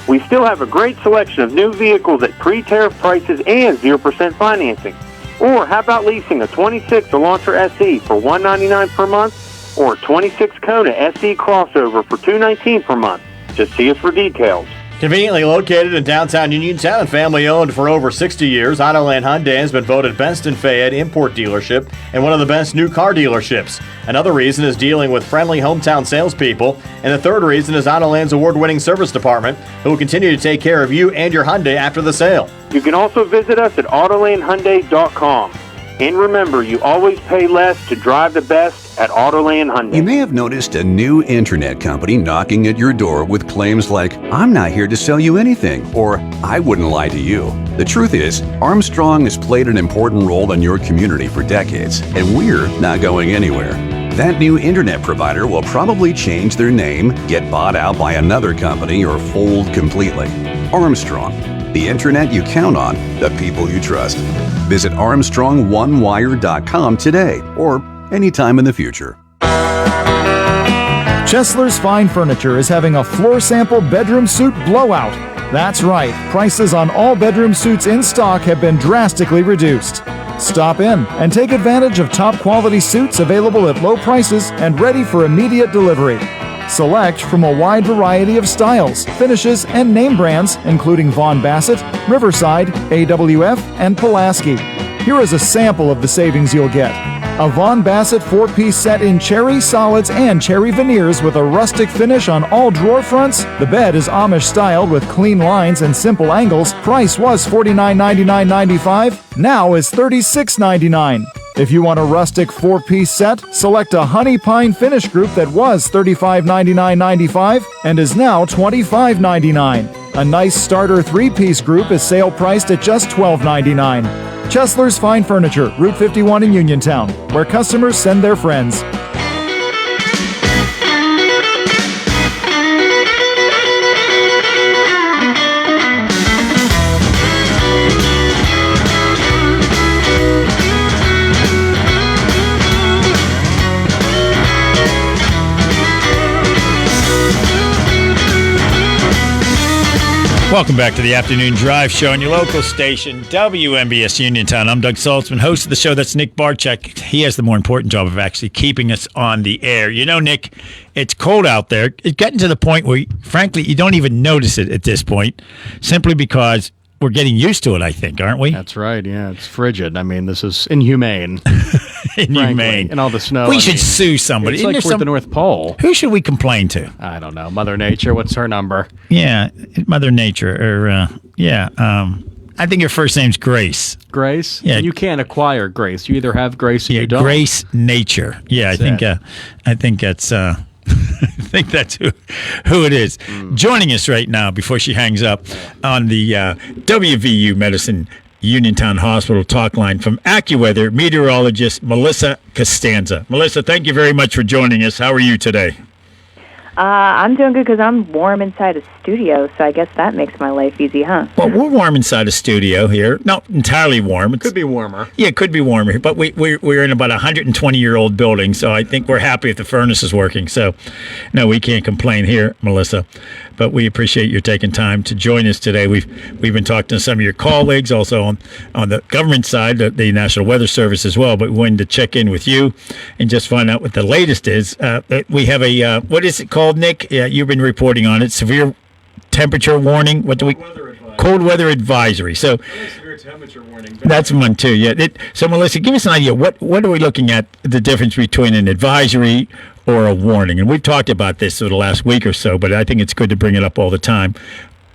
We still have a great selection of new vehicles at pre-tariff prices and 0% financing. Or how about leasing a 26 Elantra SE for $199 per month or a 26 Kona SE crossover for $219 per month? Just see us for details. Conveniently located in downtown Uniontown and family-owned for over 60 years, Autoland Hyundai has been voted best in Fayette import dealership and one of the best new car dealerships. Another reason is dealing with friendly hometown salespeople, and the third reason is Autoland's award-winning service department, who will continue to take care of you and your Hyundai after the sale. You can also visit us at AutolandHyundai.com. And remember, you always pay less to drive the best at Autoland Hyundai. You may have noticed a new internet company knocking at your door with claims like, "I'm not here to sell you anything," or "I wouldn't lie to you." The truth is, Armstrong has played an important role in your community for decades, and we're not going anywhere. That new internet provider will probably change their name, get bought out by another company, or fold completely. Armstrong. The internet you count on, the people you trust. Visit ArmstrongOneWire.com today or anytime in the future. Chesler's Fine Furniture is having a floor sample bedroom suit blowout. That's right, prices on all bedroom suits in stock have been drastically reduced. Stop in and take advantage of top quality suits available at low prices and ready for immediate delivery. Select from a wide variety of styles, finishes, and name brands, including Von Bassett, Riverside, AWF, and Pulaski. Here is a sample of the savings you'll get. A Von Bassett 4-piece set in cherry solids and cherry veneers with a rustic finish on all drawer fronts. The bed is Amish styled with clean lines and simple angles. Price was $49.99.95, now is $36.99. If you want a rustic 4-piece set, select a honey pine finish group that was $35.99.95 and is now $25.99. A nice starter 3-piece group is sale priced at just $12.99. Chesler's Fine Furniture, Route 51 in Uniontown, where customers send their friends. Welcome back to the Afternoon Drive Show on your local station, WMBS Uniontown. I'm Doug Saltzman, host of the show. That's Nick Barczyk. He has the more important job of actually keeping us on the air. You know, Nick, it's cold out there. It's getting to the point where, frankly, you don't even notice it at this point, simply because we're getting used to it, I think, aren't we? That's right, yeah. It's frigid. I mean, this is inhumane. Inhumane. And all the snow. We should sue somebody. It's like we're at the North Pole. Who should we complain to? I don't know. Mother Nature, what's her number? Yeah, Mother Nature. Or I think your first name's Grace. Grace? Yeah. And you can't acquire grace. You either have grace or you don't. Grace Nature. Yeah, I think that's I think that's who it is. Joining us right now before she hangs up on the WVU Medicine Uniontown Hospital talk line from AccuWeather, meteorologist Melissa Costanza. Melissa, thank you very much for joining us. How are you today? I'm doing good because I'm warm inside a studio, so I guess that makes my life easy, huh? Well, we're warm inside a studio here. Not entirely warm. It could be warmer. Yeah, it could be warmer here, but we're in about a 120-year-old building, so I think we're happy if the furnace is working. So, no, we can't complain here, Melissa. But we appreciate you taking time to join us today. We've been talking to some of your colleagues, also on the government side, the National Weather Service as well. But we wanted to check in with you and just find out what the latest is. We have a what is it called, Nick? You've been reporting on it. Severe temperature warning. What do we? Cold weather advisory. So Severe temperature warning. that's one too. Yeah. So Melissa, give us an idea. What are we looking at? The difference between an advisory or a warning? And we've talked about this for the last week or so, but I think it's good to bring it up all the time.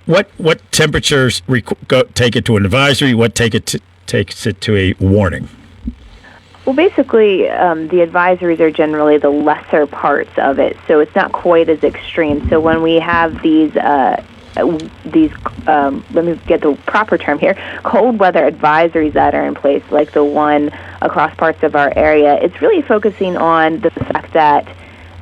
What temperatures take it to an advisory? What takes it to a warning? Well, basically, the advisories are generally the lesser parts of it, so it's not quite as extreme. So when we have these let me get the proper term here, cold weather advisories that are in place, like the one across parts of our area, it's really focusing on the fact that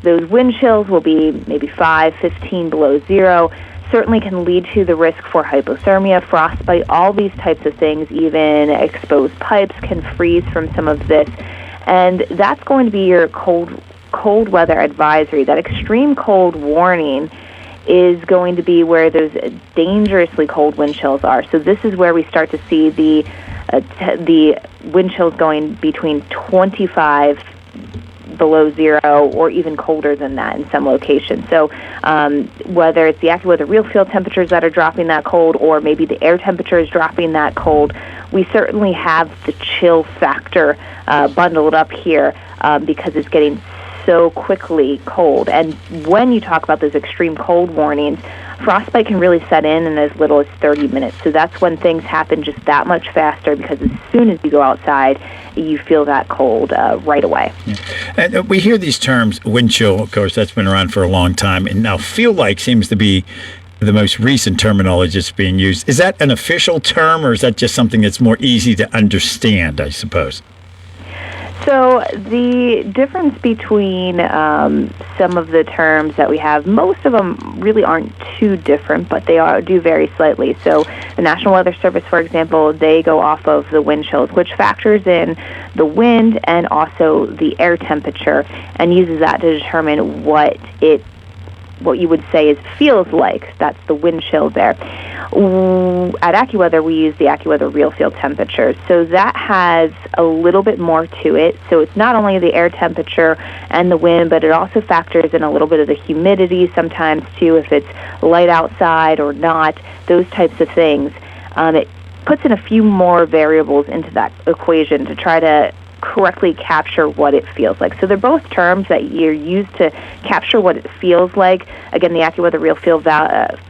those wind chills will be maybe 5, 15 below zero, certainly can lead to the risk for hypothermia, frostbite, all these types of things. Even exposed pipes can freeze from some of this. And that's going to be your cold weather advisory. That extreme cold warning is going to be where those dangerously cold wind chills are. So this is where we start to see the wind chills going between 25 below zero or even colder than that in some locations. So whether it's the AccuWeather real field temperatures that are dropping that cold or maybe the air temperature is dropping that cold, we certainly have the chill factor bundled up here because it's getting so quickly cold. And when you talk about those extreme cold warnings, frostbite can really set in as little as 30 minutes. So that's when things happen just that much faster because as soon as you go outside, you feel that cold right away. Yeah. And we hear these terms, wind chill, of course, that's been around for a long time. And now feel like seems to be the most recent terminology that's being used. Is that an official term or is that just something that's more easy to understand, I suppose? So the difference between some of the terms that we have, most of them really aren't too different, but they do vary slightly. So the National Weather Service, for example, they go off of the wind chills, which factors in the wind and also the air temperature, and uses that to determine what you would say feels like. That's the wind chill there. At AccuWeather, we use the AccuWeather real field temperatures. So that has a little bit more to it. So it's not only the air temperature and the wind, but it also factors in a little bit of the humidity sometimes too, if it's light outside or not, those types of things. It puts in a few more variables into that equation to try to correctly capture what it feels like. So they're both terms that you're used to capture what it feels like. Again, the AccuWeather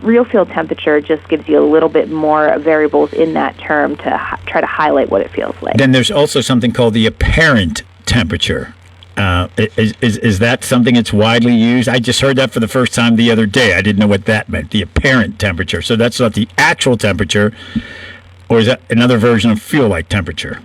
real field temperature just gives you a little bit more variables in that term to try to highlight what it feels like. Then there's also something called the apparent temperature. Is that something that's widely used? I just heard that for the first time the other day. I didn't know what that meant, the apparent temperature. So that's not the actual temperature, or is that another version of feel-like temperature?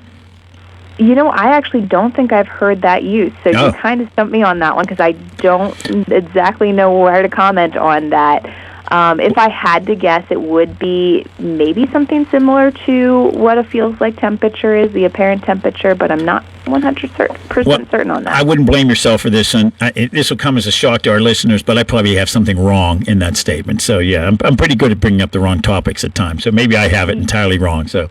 You know, I actually don't think I've heard that used. So you kind of stumped me on that one because I don't exactly know where to comment on that. If I had to guess, it would be maybe something similar to what a feels like temperature is, the apparent temperature, but I'm not 100% certain on that. I wouldn't blame yourself for this, and this will come as a shock to our listeners, but I probably have something wrong in that statement. So, yeah, I'm pretty good at bringing up the wrong topics at times, so maybe I have it entirally wrong. So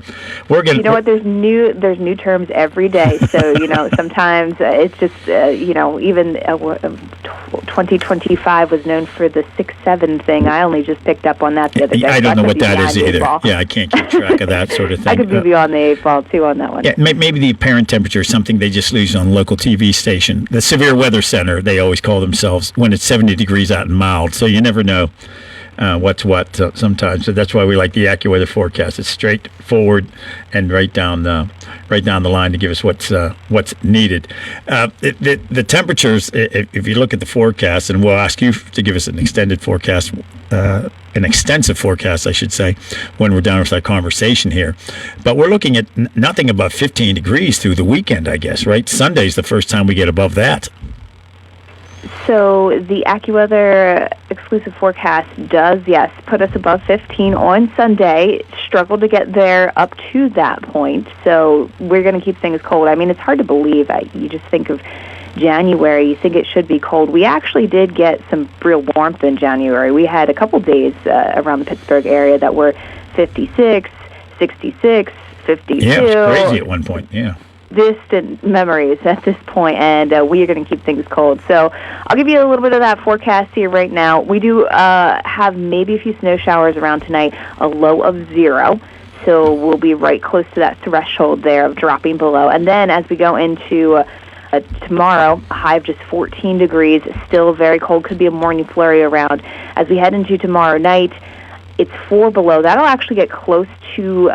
we're going to... You know what? There's new terms every day, so, sometimes it's just, even 2025 was known for the 6-7 thing. I only just picked up on that the other day. I don't know what that is either. Yeah, I can't keep track of that sort of thing. I could be beyond the 8 ball, too, on that one. Yeah, maybe the apparent temperature is something they just use on local TV station. The Severe Weather Center, they always call themselves, when it's 70 degrees out and mild, so you never know what's what sometimes. So that's why we like the AccuWeather forecast. It's straightforward and right down the line to give us what's needed. The temperatures, if you look at the forecast, and we'll ask you to give us an extended forecast, an extensive forecast, I should say, when we're done with our conversation here. But we're looking at nothing above 15 degrees through the weekend, I guess, right? Sunday's the first time we get above that. So the AccuWeather exclusive forecast does, yes, put us above 15 on Sunday. Struggled to get there up to that point. So we're going to keep things cold. I mean, it's hard to believe. You just think of January, you think it should be cold. We actually did get some real warmth in January. We had a couple days around the Pittsburgh area that were 56, 66, 52. Yeah, it was crazy at one point, yeah. Distant memories at this point, and we are going to keep things cold. So I'll give you a little bit of that forecast here right now. We do have maybe a few snow showers around tonight, a low of 0. So we'll be right close to that threshold there of dropping below. And then as we go into tomorrow, a high of just 14 degrees, still very cold, could be a morning flurry around. As we head into tomorrow night, it's 4 below. That'll actually get close to,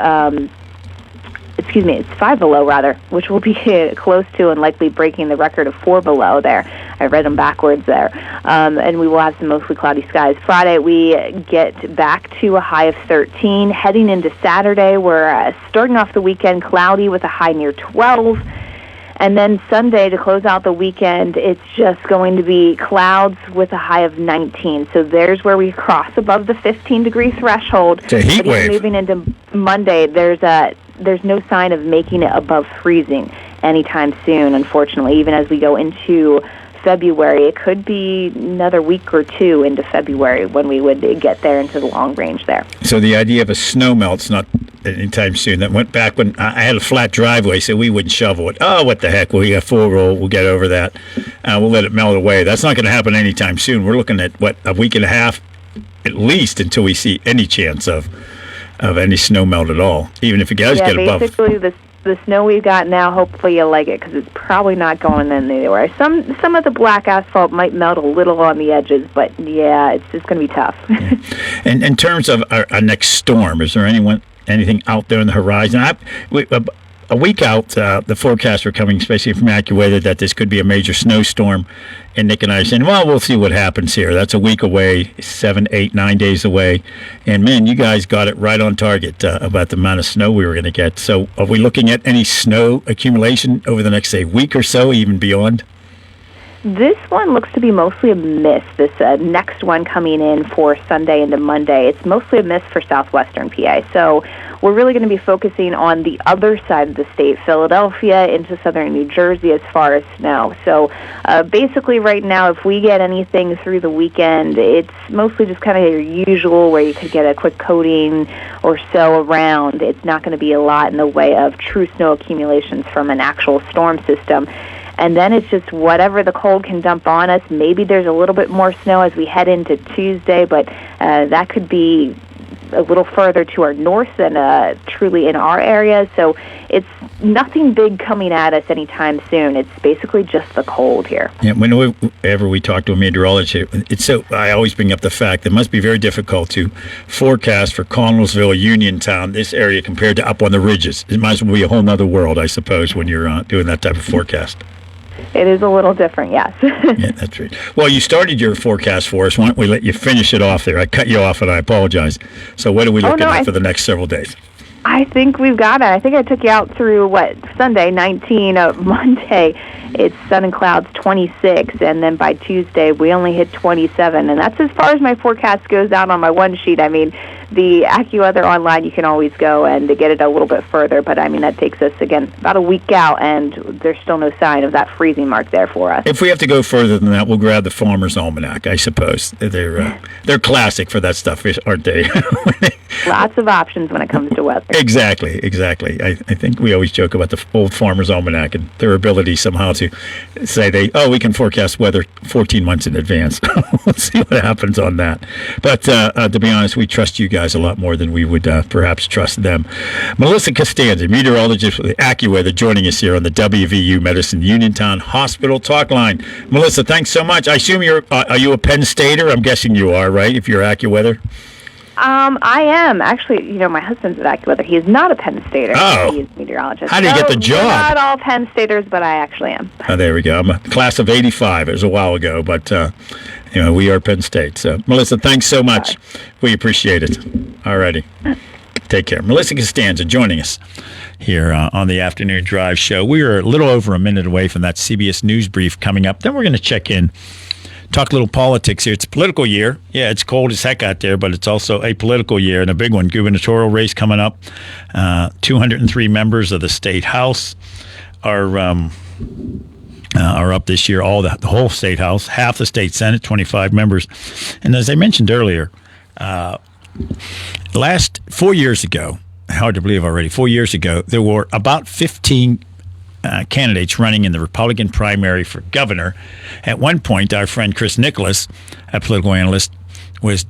it's 5 below rather, which will be close to and likely breaking the record of 4 below there. I read them backwards there. And we will have some mostly cloudy skies. Friday, we get back to a high of 13. Heading into Saturday, we're starting off the weekend cloudy with a high near 12. And then Sunday, to close out the weekend, it's just going to be clouds with a high of 19. So there's where we cross above the 15-degree threshold. It's a heat wave. Moving into Monday, there's no sign of making it above freezing anytime soon, unfortunately. Even as we go into February, it could be another week or two into February when we would get there into the long range there. So the idea of a snow melt's not anytime soon. That went back when I had a flat driveway, so we wouldn't shovel it. Oh, what the heck? We got full roll. We'll get over that. We'll let it melt away. That's not going to happen anytime soon. We're looking at, a week and a half at least until we see any chance of any snow melt at all, even if it does get above. Basically, the snow we've got now, hopefully you like it because it's probably not going in anywhere. Some of the black asphalt might melt a little on the edges, but yeah, it's just going to be tough. And in terms of our next storm, is there anything out there on the horizon? A week out, the forecasts are coming, especially from AccuWeather, that this could be a major snowstorm. And Nick and I are saying, well, we'll see what happens here. That's a week away, 7, 8, 9 days away. And, man, you guys got it right on target about the amount of snow we were going to get. So are we looking at any snow accumulation over the next, say, week or so, even beyond? This one looks to be mostly a miss, this next one coming in for Sunday into Monday. It's mostly a miss for southwestern PA. So we're really going to be focusing on the other side of the state, Philadelphia into southern New Jersey as far as snow. So basically right now, if we get anything through the weekend, it's mostly just kind of your usual where you could get a quick coating or so around. It's not going to be a lot in the way of true snow accumulations from an actual storm system. And then it's just whatever the cold can dump on us. Maybe there's a little bit more snow as we head into Tuesday, but that could be a little further to our north than truly in our area. So it's nothing big coming at us anytime soon. It's basically just the cold here. Yeah, whenever we talk to a meteorologist, I always bring up the fact that it must be very difficult to forecast for Connellsville, Uniontown, this area compared to up on the ridges. It might as well be a whole other world, I suppose, when you're doing that type of forecast. It is a little different, yes. Yeah, that's right. Well, you started your forecast for us. Why don't we let you finish it off there? I cut you off, and I apologize. So what are we looking at for the next several days? I think we've got it. I think I took you out through, Sunday, 19. Monday, it's sun and clouds, 26. And then by Tuesday, we only hit 27. And that's as far as my forecast goes out on my one sheet. I mean, the AccuWeather online, you can always go and get it a little bit further. But, I mean, that takes us, again, about a week out, and there's still no sign of that freezing mark there for us. If we have to go further than that, we'll grab the Farmer's Almanac, I suppose. They're classic for that stuff, aren't they? Lots of options when it comes to weather. Exactly. I think we always joke about the old Farmer's Almanac and their ability somehow to to say we can forecast weather 14 months in advance. We'll see what happens on that. But to be honest, we trust you guys a lot more than we would perhaps trust them. Melissa Costanza, meteorologist with AccuWeather, joining us here on the WVU Medicine Uniontown Hospital Talk Line. Melissa, thanks so much. I assume are you a Penn Stater? I'm guessing you are, right, if you're AccuWeather? I am. Actually, my husband's at AccuWeather. He is not a Penn Stater. Oh. He is a meteorologist. How do you get the job? We're not all Penn Staters, but I actually am. Oh, there we go. I'm a class of 85. It was a while ago, but we are Penn State. So, Melissa, thanks so much. We appreciate it. All righty. Take care. Melissa Costanza joining us here on the Afternoon Drive Show. We are a little over a minute away from that CBS News brief coming up. Then we're going to check in, talk a little politics here. It's a political year. Yeah, it's cold as heck out there, but it's also a political year and a big one. Gubernatorial race coming up. 203 members of the state house are up this year. The whole state house, half the state senate, 25 members. And as I mentioned earlier, 4 years ago, hard to believe already, 4 years ago, there were about 15 candidates running in the Republican primary for governor. At one point, our friend Chris Nicholas, a political analyst, was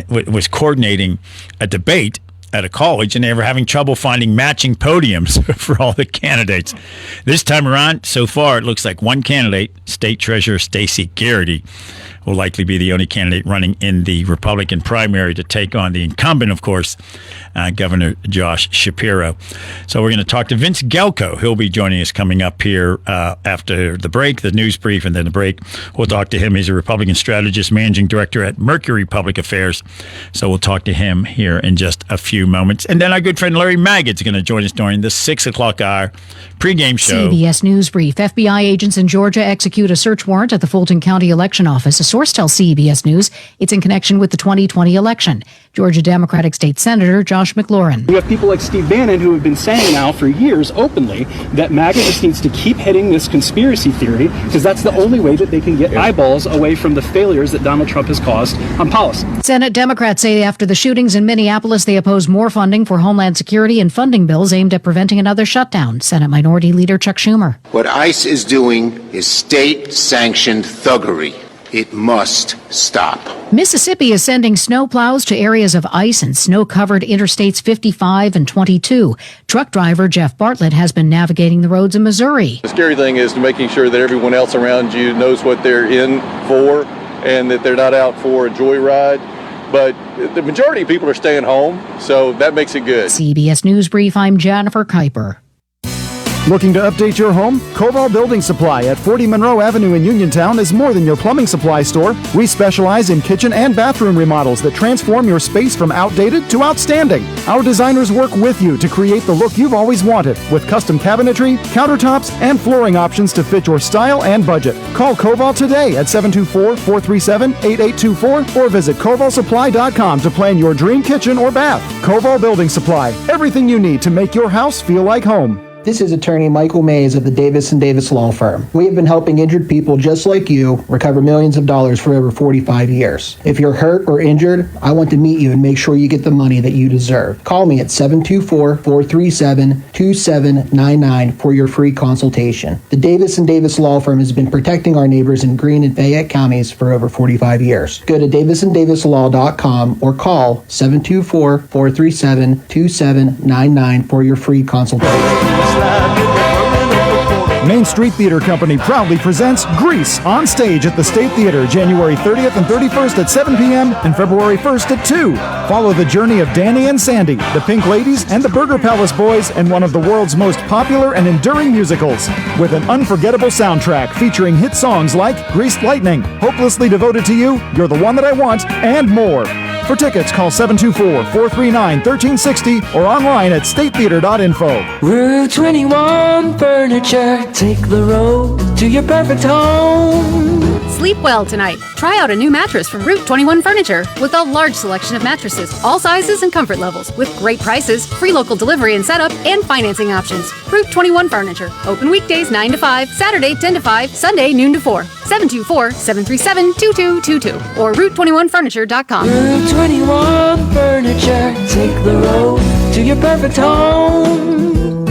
was coordinating a debate at a college, and they were having trouble finding matching podiums for all the candidates. This time around, so far, it looks like one candidate, State Treasurer Stacey Garrity, will likely be the only candidate running in the Republican primary to take on the incumbent, of course, Governor Josh Shapiro. So we're going to talk to Vince Gelko. He'll be joining us coming up here after the break, the news brief, and then the break. We'll talk to him. He's a Republican strategist, managing director at Mercury Public Affairs. So we'll talk to him here in just a few moments. And then our good friend Larry Maggott's going to join us during the 6 o'clock hour pregame show. CBS News brief. FBI agents in Georgia execute a search warrant at the Fulton County Election Office. A source tells CBS News it's in connection with the 2020 election. Georgia Democratic State Senator Josh McLaurin. We have people like Steve Bannon who have been saying now for years openly that MAGA just needs to keep hitting this conspiracy theory because that's the only way that they can get eyeballs away from the failures that Donald Trump has caused on policy. Senate Democrats say after the shootings in Minneapolis, they oppose more funding for Homeland Security and funding bills aimed at preventing another shutdown. Senate Minority Leader Chuck Schumer. What ICE is doing is state-sanctioned thuggery. It must stop. Mississippi is sending snowplows to areas of ice and snow-covered Interstates 55 and 22. Truck driver Jeff Bartlett has been navigating the roads in Missouri. The scary thing is making sure that everyone else around you knows what they're in for and that they're not out for a joyride. But the majority of people are staying home, so that makes it good. CBS News Brief, I'm Jennifer Kuiper. Looking to update your home? Koval Building Supply at 40 Monroe Avenue in Uniontown is more than your plumbing supply store. We specialize in kitchen and bathroom remodels that transform your space from outdated to outstanding. Our designers work with you to create the look you've always wanted with custom cabinetry, countertops, and flooring options to fit your style and budget. Call Koval today at 724-437-8824 or visit kovalsupply.com to plan your dream kitchen or bath. Koval Building Supply, everything you need to make your house feel like home. This is attorney Michael Mays of the Davis & Davis Law Firm. We have been helping injured people just like you recover millions of dollars for over 45 years. If you're hurt or injured, I want to meet you and make sure you get the money that you deserve. Call me at 724-437-2799 for your free consultation. The Davis & Davis Law Firm has been protecting our neighbors in Greene and Fayette counties for over 45 years. Go to davisanddavislaw.com or call 724-437-2799 for your free consultation. Main Street Theater Company proudly presents Grease on stage at the State Theater January 30th and 31st at 7 p.m. and February 1st at 2. Follow the journey of Danny and Sandy, the Pink Ladies, and the Burger Palace Boys in one of the world's most popular and enduring musicals. With an unforgettable soundtrack featuring hit songs like Greased Lightning, Hopelessly Devoted to You, You're the One That I Want, and more. For tickets, call 724-439-1360 or online at statetheater.info. Route 21 Furniture. Take the road to your perfect home. Sleep well tonight. Try out a new mattress from Route 21 Furniture with a large selection of mattresses, all sizes and comfort levels, with great prices, free local delivery and setup, and financing options. Route 21 Furniture. Open weekdays 9 to 5, Saturday 10 to 5, Sunday noon to 4. 724-737-2222 or Route21Furniture.com. Route 21 Furniture. Take the road to your perfect home.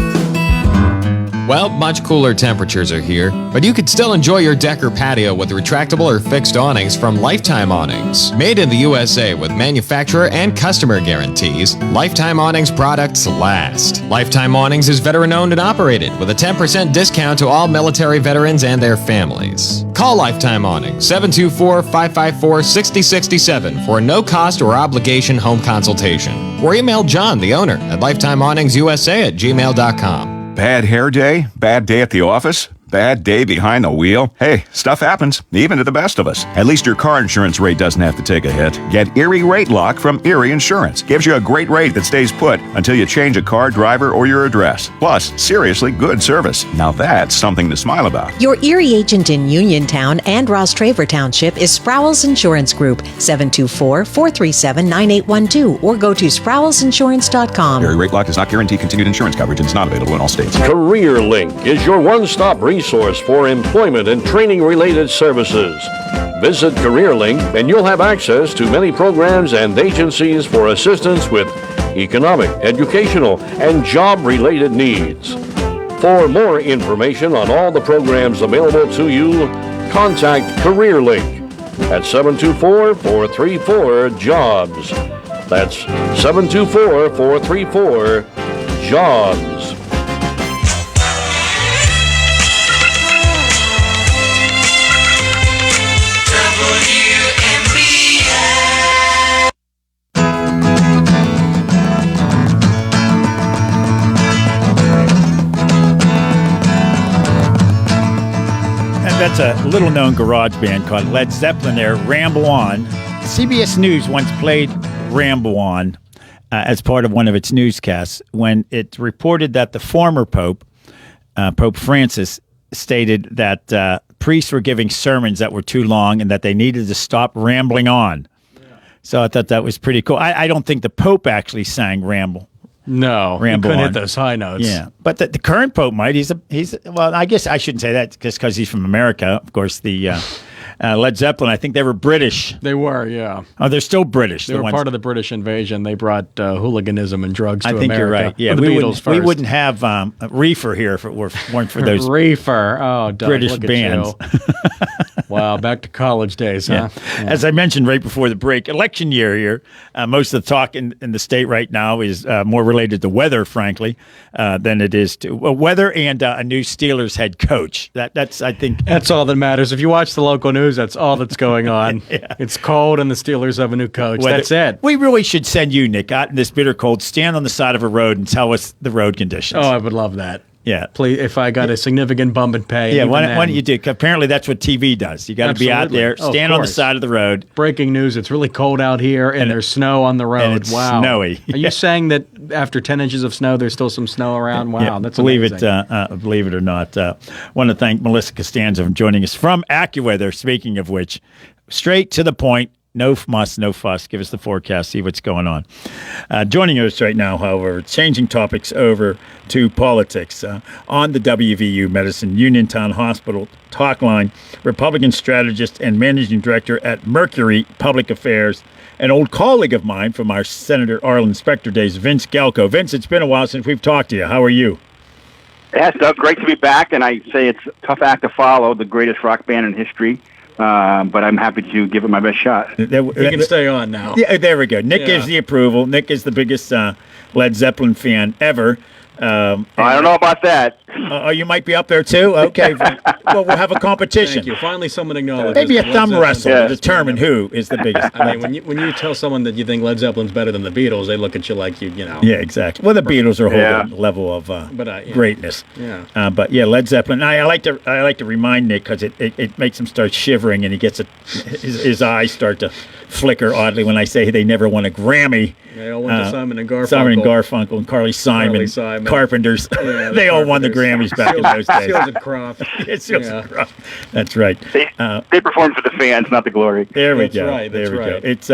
Well, much cooler temperatures are here, but you could still enjoy your deck or patio with retractable or fixed awnings from Lifetime Awnings. Made in the USA with manufacturer and customer guarantees, Lifetime Awnings products last. Lifetime Awnings is veteran-owned and operated with a 10% discount to all military veterans and their families. Call Lifetime Awnings 724-554-6067 for a no-cost or obligation home consultation. Or email John, the owner, at lifetimeawningsusa@gmail.com. Bad hair day? Bad day at the office? Bad day behind the wheel? Hey, stuff happens, even to the best of us. At least your car insurance rate doesn't have to take a hit. Get Erie Rate Lock from Erie Insurance. Gives you a great rate that stays put until you change a car, driver, or your address. Plus, seriously good service. Now that's something to smile about. Your Erie agent in Uniontown and Ross Traver Township is Sprowls Insurance Group, 724-437-9812, or go to sprowlsinsurance.com. Erie Rate Lock does not guarantee continued insurance coverage and is not available in all states. CareerLink is your one-stop resource for employment and training-related services. Visit CareerLink and you'll have access to many programs and agencies for assistance with economic, educational, and job-related needs. For more information on all the programs available to you, contact CareerLink at 724-434-JOBS. That's 724-434-JOBS. That's a little-known garage band called Led Zeppelin there, Ramble On. CBS News once played Ramble On as part of one of its newscasts when it reported that the former Pope, Pope Francis, stated that priests were giving sermons that were too long and that they needed to stop rambling on. Yeah. So I thought that was pretty cool. I don't think the Pope actually sang Ramble. No, he couldn't hit those high notes. Yeah, but the current Pope might. He's well, I guess I shouldn't say that just because he's from America. Of course, the Led Zeppelin, I think they were British. They were, yeah. Oh, they're still British. They were part of the British invasion. They brought hooliganism and drugs to America. I think you're right. Yeah, we wouldn't have Reefer here if it weren't for those Reefer. Oh, Doug, British bands. Wow, back to college days, huh? Yeah. As I mentioned right before the break, election year here. Most of the talk in the state right now is more related to weather, frankly, than it is to weather and a new Steelers head coach. That's I think that's all that matters. If you watch the local news, that's all that's going on. Yeah. It's cold, and the Steelers have a new coach. That's it. We really should send you, Nick, out in this bitter cold. Stand on the side of a road and tell us the road conditions. Oh, I would love that. Yeah, please. If I got a significant bump in pay, yeah. Why don't you do? Apparently, that's what TV does. You got to be out there, stand on the side of the road. Breaking news: it's really cold out here, and there's snow on the road. And it's snowy. Are you saying that after 10 inches of snow, there's still some snow around? Wow, yeah, that's believe amazing. Believe it or not. Want to thank Melissa Costanzo for joining us from AccuWeather. Speaking of which, straight to the point. No muss, no fuss. Give us the forecast, see what's going on. Joining us right now, however, changing topics over to politics. On the WVU Medicine Uniontown Hospital talk line, Republican strategist and managing director at Mercury Public Affairs, an old colleague of mine from our Senator Arlen Specter days, Vince Gelko. Vince, it's been a while since we've talked to you. How are you? Yes, Doug, great to be back, and I say it's a tough act to follow, the greatest rock band in history. But I'm happy to give it my best shot. You can stay on now. Yeah, there we go. Nick gives the approval. Nick is the biggest Led Zeppelin fan ever. I don't know about that. Oh, you might be up there too? Okay. Well, we'll have a competition. Thank you. Finally, someone acknowledges. Maybe a thumb wrestle to determine who is the biggest. I mean, when you tell someone that you think Led Zeppelin's better than the Beatles, they look at you like you know. Yeah, exactly. Well, the Beatles are a whole level of greatness. Yeah. But yeah, Led Zeppelin. I like to remind Nick because it makes him start shivering and he gets his eyes start to flicker oddly when I say they never won a Grammy. They all went to Simon and Garfunkel. Simon and Garfunkel and Carly Simon. Carpenters. Yeah, they all won the Grammys back in those days. Seals and Croft. Seals and Croft. That's right. They performed for the fans, not the glory. There we go. Right, there we right. go. It's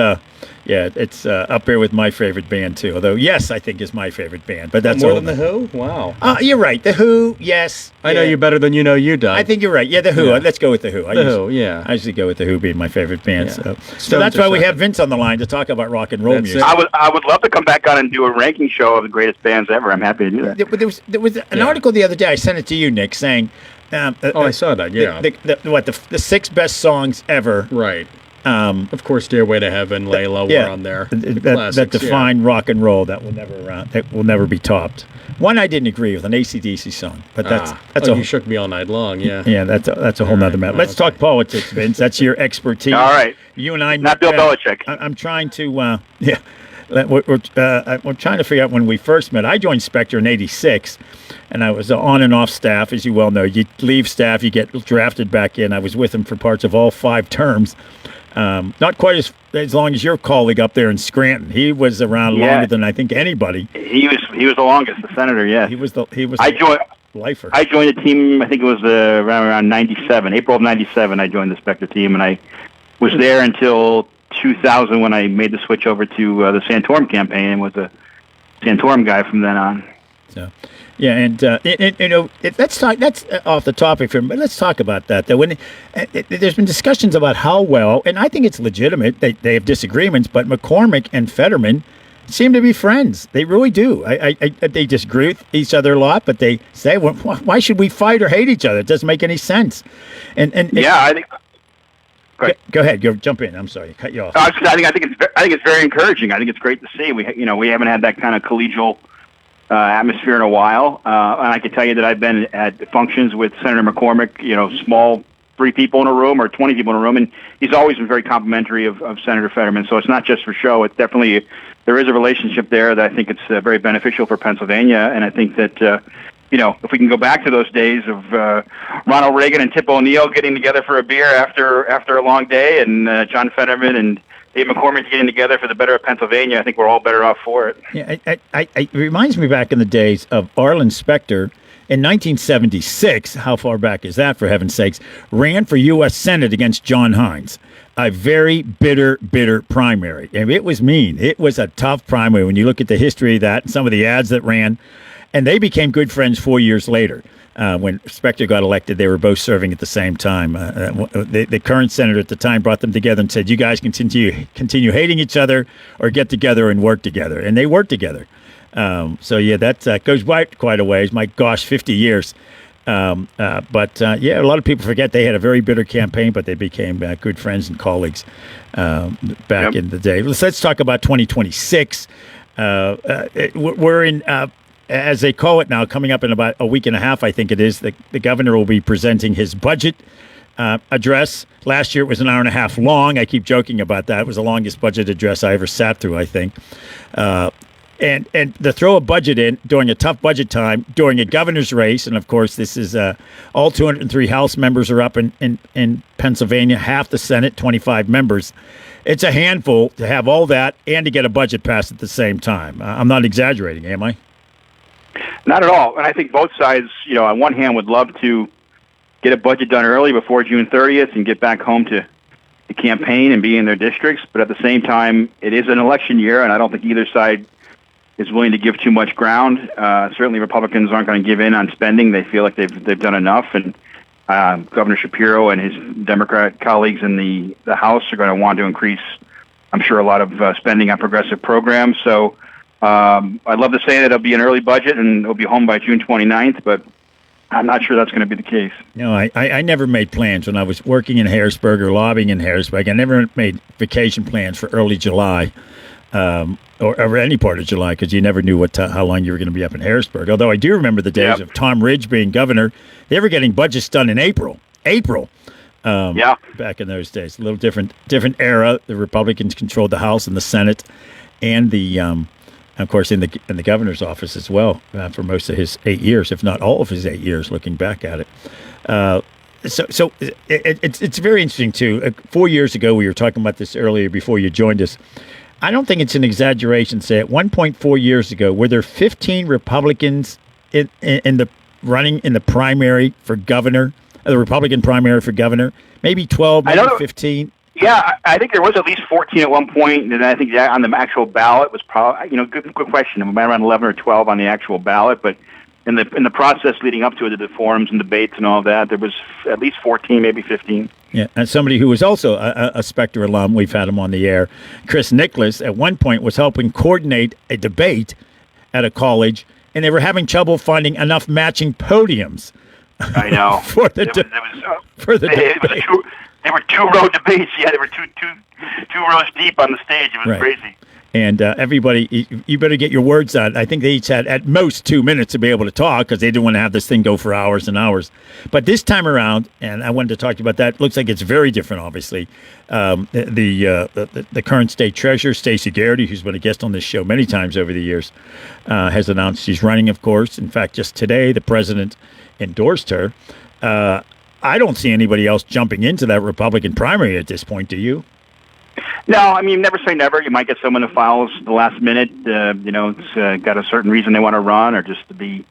yeah, it's up there with my favorite band too. Although Yes, I think is my favorite band, but that's more all than the Who. Wow. You're right. The Who, yes. I know you better than you know you, Doug. I think you're right. Yeah, the Who. Yeah. Let's go with the Who. Who, yeah. I usually go with the Who being my favorite band. Yeah. So that's why we have Vince on the line to talk about rock and roll music. I would love to come back on and do a ranking show of the greatest bands ever. I'm happy to do that. There was an article the other day. I sent it to you, Nick, saying, I saw that. Yeah. The 6 best songs ever. Right. Of course, "Stairway to Heaven," "Layla" were on there. That define rock and roll. That will never be topped. One I didn't agree with, an AC/DC song, but that's You shook me all night long. Yeah. Yeah, that's a whole nother matter. Let's talk politics, Vince. That's your expertise. All right. You and I. Not Bill Belichick. I'm trying to. We're trying to figure out when we first met. I joined Spectre in '86, and I was on and off staff, as you well know. You leave staff, you get drafted back in. I was with him for parts of all 5 terms. Not quite as long as your colleague up there in Scranton. He was around longer than I think anybody. He was the longest, the senator. Yeah, he was. I joined. Lifer. I joined the team. I think it was around '97, April of '97. I joined the Spectre team, and I was there until 2000 when I made the switch over to the Santorum campaign and was a Santorum guy from then on. So. Yeah, and let's talk. That's off the topic for him, but let's talk about that. Though, when there's been discussions about how well, and I think it's legitimate. They have disagreements, but McCormick and Fetterman seem to be friends. They really do. They disagree with each other a lot, but they say, well, "Why should we fight or hate each other? It doesn't make any sense." And I think. Go ahead. Jump in. I'm sorry, cut you off. I think it's very encouraging. I think it's great to see. We haven't had that kind of collegial atmosphere in a while, and I can tell you that I've been at functions with Senator McCormick. Small 3 people in a room or 20 people in a room, and he's always been very complimentary of Senator Fetterman. So it's not just for show. It's definitely there is a relationship there that I think it's very beneficial for Pennsylvania, and I think that. If we can go back to those days of Ronald Reagan and Tip O'Neill getting together for a beer after a long day, and John Fetterman and Dave McCormick getting together for the better of Pennsylvania, I think we're all better off for it. Yeah, it reminds me back in the days of Arlen Specter in 1976. How far back is that, for heaven's sakes? Ran for U.S. Senate against John Hines. A very bitter primary. And it was mean. It was a tough primary when you look at the history of that and some of the ads that ran. And they became good friends 4 years later. When Specter got elected, they were both serving at the same time. The current senator at the time brought them together and said, "You guys continue hating each other, or get together and work together." And they worked together. That goes quite a ways. My gosh, 50 years. A lot of people forget they had a very bitter campaign, but they became good friends and colleagues back in the day. Let's talk about 2026. We're in. As they call it now, coming up in about a week and a half, I think it is, the governor will be presenting his budget address. Last year it was an hour and a half long. I keep joking about that. It was the longest budget address I ever sat through, I think. And to throw a budget in during a tough budget time, during a governor's race, and of course this is all 203 House members are up in Pennsylvania, half the Senate, 25 members. It's a handful to have all that and to get a budget passed at the same time. I'm not exaggerating, am I? Not at all. And I think both sides, on one hand, would love to get a budget done early before June 30th and get back home to the campaign and be in their districts. But at the same time, it is an election year, and I don't think either side is willing to give too much ground. Certainly Republicans aren't going to give in on spending. They feel like they've done enough. And Governor Shapiro and his Democrat colleagues in the House are going to want to increase, I'm sure, a lot of spending on progressive programs. So I'd love to say that it'll be an early budget and it'll be home by June 29th, but I'm not sure that's going to be the case. No, I never made plans when I was working in Harrisburg or lobbying in Harrisburg. I never made vacation plans for early July or any part of July, because you never knew how long you were going to be up in Harrisburg. Although I do remember the days of Tom Ridge being governor. They were getting budgets done in April. Back in those days. A little different era. The Republicans controlled the House and the Senate and of course, in the governor's office as well for most of his 8 years, if not all of his 8 years, looking back at it. So it's very interesting, too. 4 years ago, we were talking about this earlier before you joined us. I don't think it's an exaggeration to say at 1.4 years ago, were there 15 Republicans in the running in the primary for governor, the Republican primary for governor? Maybe 12, maybe 15. Yeah, I think there was at least 14 at one point, and I think that on the actual ballot was probably, good question. It might around 11 or 12 on the actual ballot, but in the process leading up to it, the forums and debates and all that, there was at least 14, maybe 15. Yeah, and somebody who was also a Spectre alum, we've had him on the air, Chris Nicholas, at one point was helping coordinate a debate at a college, and they were having trouble finding enough matching podiums. I know. for the debate. They were two-row debates. Yeah, they were two rows deep on the stage. It was Right. crazy. And everybody, you better get your words out. I think they each had at most 2 minutes to be able to talk because they didn't want to have this thing go for hours and hours. But this time around, and I wanted to talk to you about that, looks like it's very different, obviously. The current state treasurer, Stacey Garrity, who's been a guest on this show many times over the years, has announced she's running, of course. In fact, just today, the president endorsed her. I don't see anybody else jumping into that Republican primary at this point, do you? No, I mean, never say never. You might get someone who follows the last minute. It's got a certain reason they want to run, or just to be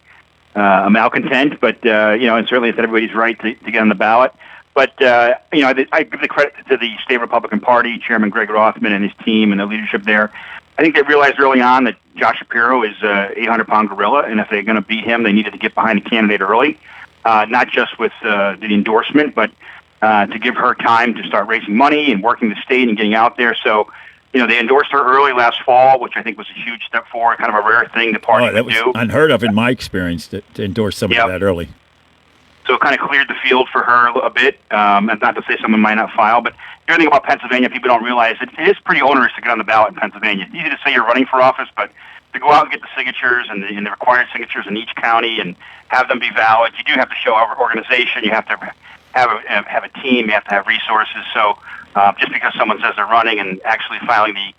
a malcontent. But and certainly it's everybody's right to get on the ballot. But I give the credit to the state Republican Party, Chairman Greg Rothman and his team and the leadership there. I think they realized early on that Josh Shapiro is a 800-pound gorilla, and if they're going to beat him, they needed to get behind the candidate early. Not just with the endorsement, but to give her time to start raising money and working the state and getting out there. So, they endorsed her early last fall, which I think was a huge step forward, kind of a rare thing the party that would was do. unheard of in my experience to endorse somebody that early. So it kind of cleared the field for her a bit. And not to say someone might not file, but the other thing about Pennsylvania, people don't realize it is pretty onerous to get on the ballot in Pennsylvania. It's easy to say you're running for office, but to go out and get the signatures and the required signatures in each county and have them be valid, you do have to show organization. You have to have a team. You have to have resources. So just because someone says they're running and actually filing the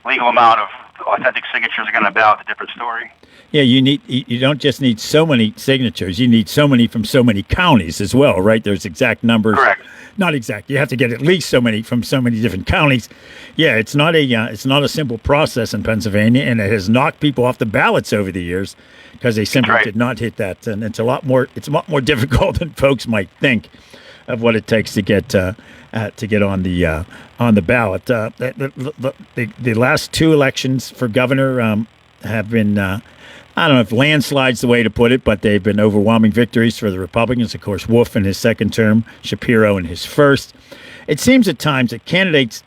legal amount of authentic signatures are going to ballot, a different story. Yeah, you don't just need so many signatures. You need so many from so many counties as well, right? There's exact numbers. Correct. Not exact. You have to get at least so many from so many different counties. Yeah, it's not a simple process in Pennsylvania, and it has knocked people off the ballots over the years because they simply did not hit that. And it's a lot more difficult than folks might think of what it takes to get on the ballot. The last two elections for governor have been. I don't know if landslide's the way to put it, but they've been overwhelming victories for the Republicans. Of course, Wolf in his second term, Shapiro in his first. It seems at times that candidates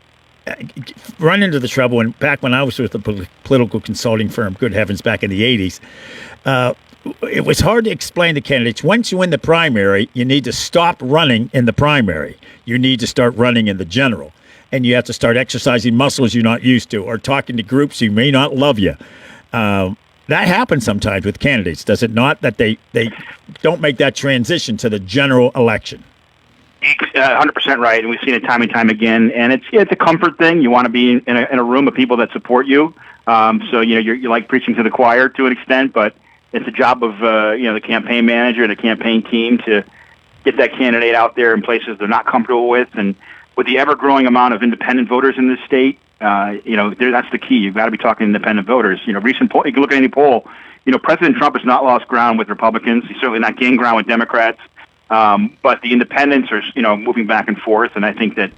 run into the trouble, and back when I was with the political consulting firm, good heavens, back in the 80s, it was hard to explain to candidates, once you win the primary, you need to stop running in the primary. You need to start running in the general. And you have to start exercising muscles you're not used to, or talking to groups who may not love you. That happens sometimes with candidates, does it not? That they don't make that transition to the general election. 100% right, and we've seen it time and time again. And it's a comfort thing. You want to be in a room of people that support you. So you're like preaching to the choir to an extent, but it's the job of the campaign manager, the campaign team to get that candidate out there in places they're not comfortable with. And with the ever-growing amount of independent voters in this state, that's the key. You've got to be talking to independent voters. Recent poll, you can look at any poll. President Trump has not lost ground with Republicans. He's certainly not gained ground with Democrats. But the independents are, moving back and forth. And I think that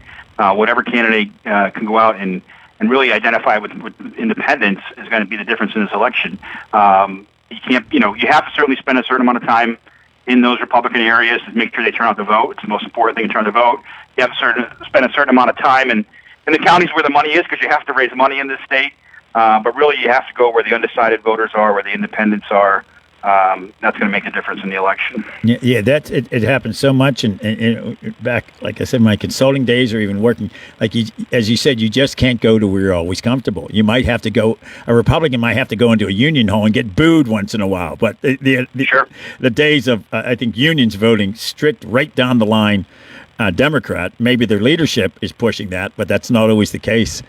whatever candidate can go out and really identify with independents is going to be the difference in this election. You can't, you have to certainly spend a certain amount of time in those Republican areas to make sure they turn out to vote. It's the most important thing to turn to vote. You have to spend a certain amount of time in the counties where the money is, because you have to raise money in this state. But really, you have to go where the undecided voters are, where the independents are. That's going to make a difference in the election. Yeah, it happens so much. And back, like I said, my consulting days, or even working, as you said, you just can't go to where you're always comfortable. You might have to go. A Republican might have to go into a union hall and get booed once in a while. But the days of I think unions voting strict right down the line. Democrat, maybe their leadership is pushing that, but that's not always the case.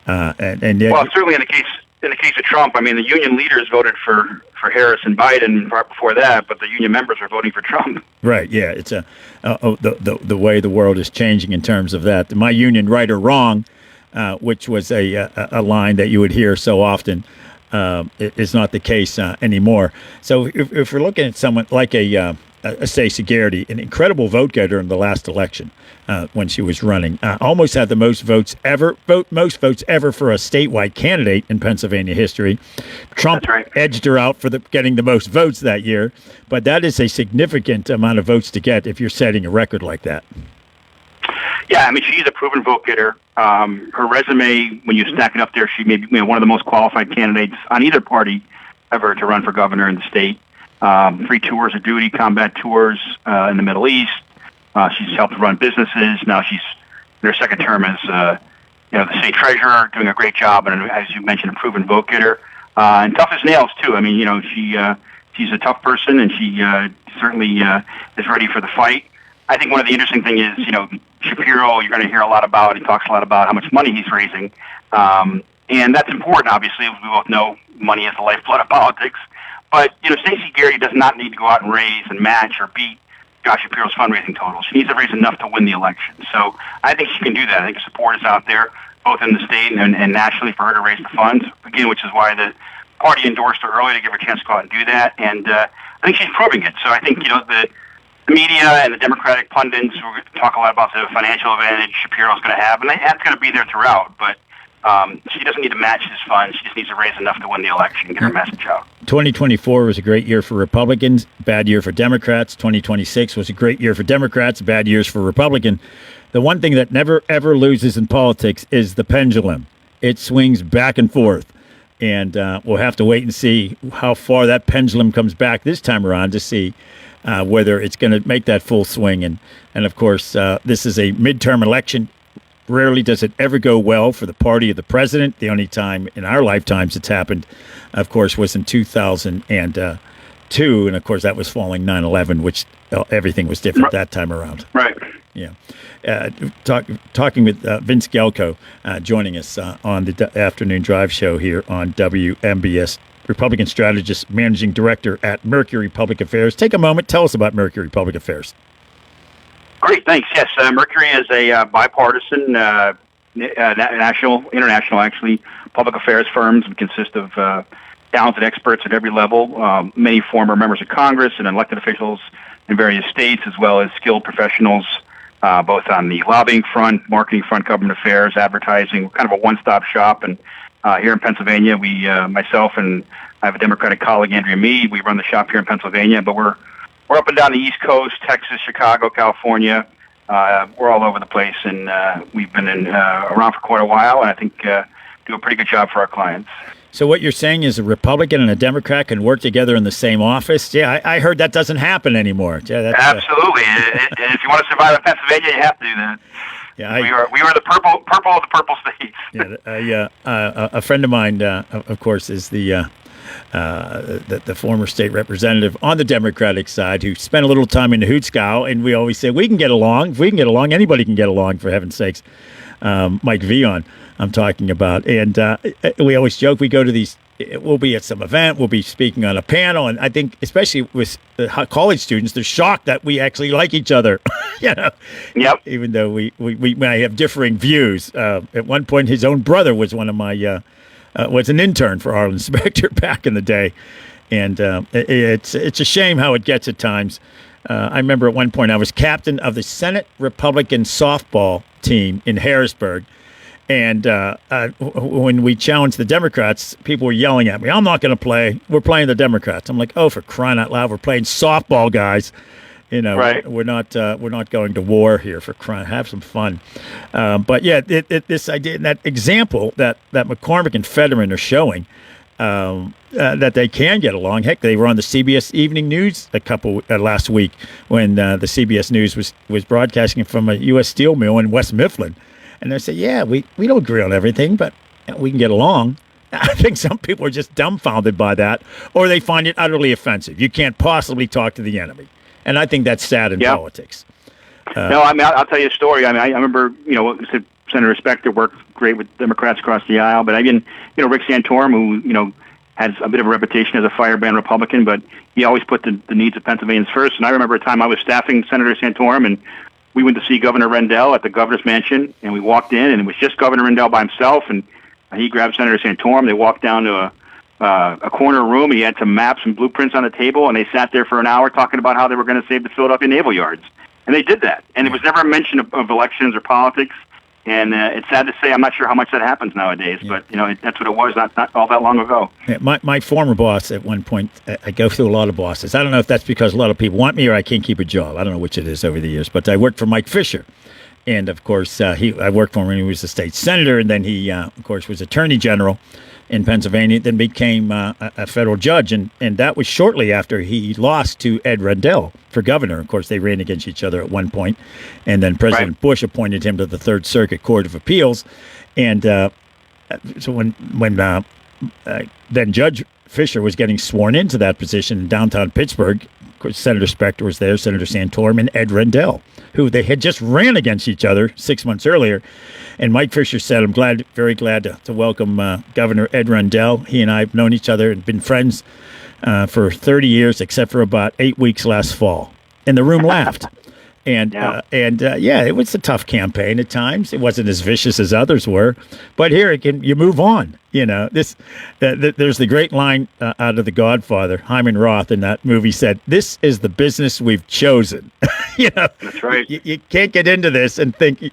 Well, certainly in the case of Trump, I mean, the union leaders voted for Harris and Biden before that, but the union members are voting for Trump. Right. Yeah. It's the way the world is changing in terms of that. My union, right or wrong, which was a line that you would hear so often, is not the case anymore. So if we're looking at someone like a Stacey Garrity, an incredible vote getter in the last election when she was running. Almost had the most votes ever for a statewide candidate in Pennsylvania history. Trump edged her out for getting the most votes that year, but that is a significant amount of votes to get if you're setting a record like that. Yeah, I mean, she's a proven vote getter. Her resume, when you stack it up there, she may be one of the most qualified candidates on either party ever to run for governor in the state. 3 tours of duty, combat tours in the Middle East. She's helped run businesses. Now she's in her second term as the state treasurer, doing a great job, and as you mentioned, a proven vote getter. And tough as nails too. I mean, she's a tough person, and she certainly is ready for the fight. I think one of the interesting things is, Shapiro, you're going to hear a lot about. He talks a lot about how much money he's raising. And that's important, obviously. We both know money is the lifeblood of politics. But, Stacey Garrity does not need to go out and raise and match or beat Josh Shapiro's fundraising total. She needs to raise enough to win the election. So I think she can do that. I think support is out there, both in the state and nationally, for her to raise the funds, again, which is why the party endorsed her early to give her a chance to go out and do that. And I think she's proving it. So I think, the media and the Democratic pundits will talk a lot about the financial advantage Shapiro's going to have, and that's going to be there throughout. But she doesn't need to match his funds. She just needs to raise enough to win the election and get her message out. 2024 was a great year for Republicans, bad year for Democrats. 2026 was a great year for Democrats, bad years for Republicans. The one thing that never, ever loses in politics is the pendulum. It swings back and forth. And we'll have to wait and see how far that pendulum comes back this time around to see whether it's going to make that full swing. And of course, this is a midterm election. Rarely does it ever go well for the party of the president. The only time in our lifetimes it's happened, of course, was in 2002. And, of course, that was following 9/11, which everything was different that time around. Right. Yeah. Talking with Vince Gelko, joining us on the afternoon drive show here on WMBS, Republican strategist, managing director at Mercury Public Affairs. Take a moment. Tell us about Mercury Public Affairs. Great, thanks. Yes, Mercury is a bipartisan, international, actually, public affairs firms. We consist of talented experts at every level, many former members of Congress and elected officials in various states, as well as skilled professionals, both on the lobbying front, marketing front, government affairs, advertising. We're kind of a one-stop shop. And here in Pennsylvania, myself and I have a Democratic colleague, Andrea Meade. We run the shop here in Pennsylvania, but we're up and down the East Coast, Texas, Chicago, California. We're all over the place, and we've been around for quite a while, and I think do a pretty good job for our clients. So what you're saying is a Republican and a Democrat can work together in the same office? Yeah, I heard that doesn't happen anymore. Yeah, absolutely. And if you want to survive in Pennsylvania, you have to do that. Yeah, we are the purple of the purple states. Yeah, a friend of mine, of course, is the former state representative on the Democratic side who spent a little time in the Hootskow, and we always say we can get along. If we can get along, anybody can get along, for heaven's sakes. Mike Vion, I'm talking about. And we always joke, we go to these, we'll be at some event, we'll be speaking on a panel, and I think especially with college students, they're shocked that we actually like each other. Yep. Even though we may have differing views. At one point, his own brother was one of my was an intern for Arlen Specter back in the day, and it's a shame how it gets at times. I remember at one point I was captain of the Senate Republican softball team in Harrisburg, and when we challenged the Democrats, people were yelling at me, "I'm not going to play. We're playing the Democrats." I'm like, "Oh, for crying out loud, we're playing softball, guys." Right. We're not going to war here, for crying. Have some fun. But yeah, this idea, that example that McCormick and Fetterman are showing, that they can get along. Heck, they were on the CBS Evening News last week when the CBS News was broadcasting from a U.S. steel mill in West Mifflin, and they say, "Yeah, we don't agree on everything, but we can get along." I think some people are just dumbfounded by that, or they find it utterly offensive. You can't possibly talk to the enemy. And I think that's sad in politics. No, I mean, I'll tell you a story. I mean, I remember, Senator Specter worked great with Democrats across the aisle, but Rick Santorum, who, has a bit of a reputation as a firebrand Republican, but he always put the needs of Pennsylvanians first. And I remember a time I was staffing Senator Santorum, and we went to see Governor Rendell at the governor's mansion, and we walked in, and it was just Governor Rendell by himself, and he grabbed Senator Santorum. They walked down to a corner room. He had some maps and blueprints on the table, and they sat there for an hour talking about how they were going to save the Philadelphia Naval Yards. And they did that. And it was never a mention of elections or politics. And it's sad to say, I'm not sure how much that happens nowadays, but that's what it was not all that long ago. Yeah, my former boss at one point, I go through a lot of bosses. I don't know if that's because a lot of people want me or I can't keep a job. I don't know which it is over the years, but I worked for Mike Fisher. And, of course, I worked for him when he was a state senator, and then he, of course, was attorney general in Pennsylvania, then became a federal judge. And that was shortly after he lost to Ed Rendell for governor. Of course, they ran against each other at one point. And then President Bush appointed him to the Third Circuit Court of Appeals. And so when then Judge Fisher was getting sworn into that position in downtown Pittsburgh, of course, Senator Specter was there, Senator Santorum, and Ed Rendell, who they had just ran against each other 6 months earlier. And Mike Fisher said, I'm very glad to welcome Governor Ed Rendell. He and I have known each other and been friends for 30 years, except for about 8 weeks last fall. And the room laughed. And it was a tough campaign at times. It wasn't as vicious as others were, but here you move on. There's the great line out of The Godfather. Hyman Roth in that movie said, "This is the business we've chosen." That's right. You can't get into this and think,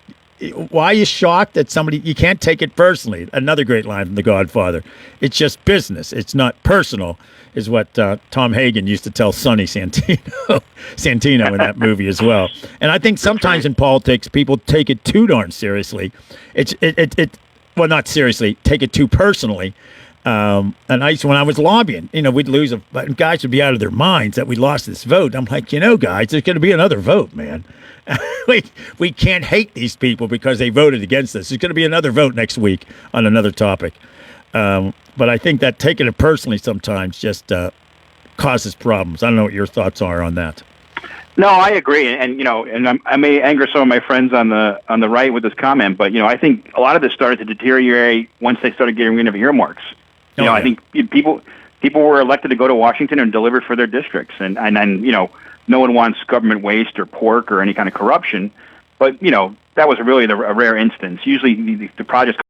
why are you shocked that somebody? You can't take it personally. Another great line from The Godfather. It's just business. It's not personal. Is what Tom Hagen used to tell Sonny Santino in that movie as well. And I think sometimes in politics, people take it too darn seriously. Well, not seriously, take it too personally. And when I was lobbying, we'd lose guys would be out of their minds that we lost this vote. I'm like, guys, there's going to be another vote, man. we can't hate these people because they voted against us. There's going to be another vote next week on another topic. But I think that taking it personally sometimes just causes problems. I don't know what your thoughts are on that. No, I agree, and I may anger some of my friends on the right with this comment, but I think a lot of this started to deteriorate once they started getting rid of earmarks. I think people were elected to go to Washington and deliver for their districts, and no one wants government waste or pork or any kind of corruption, but that was really a rare instance. Usually the projects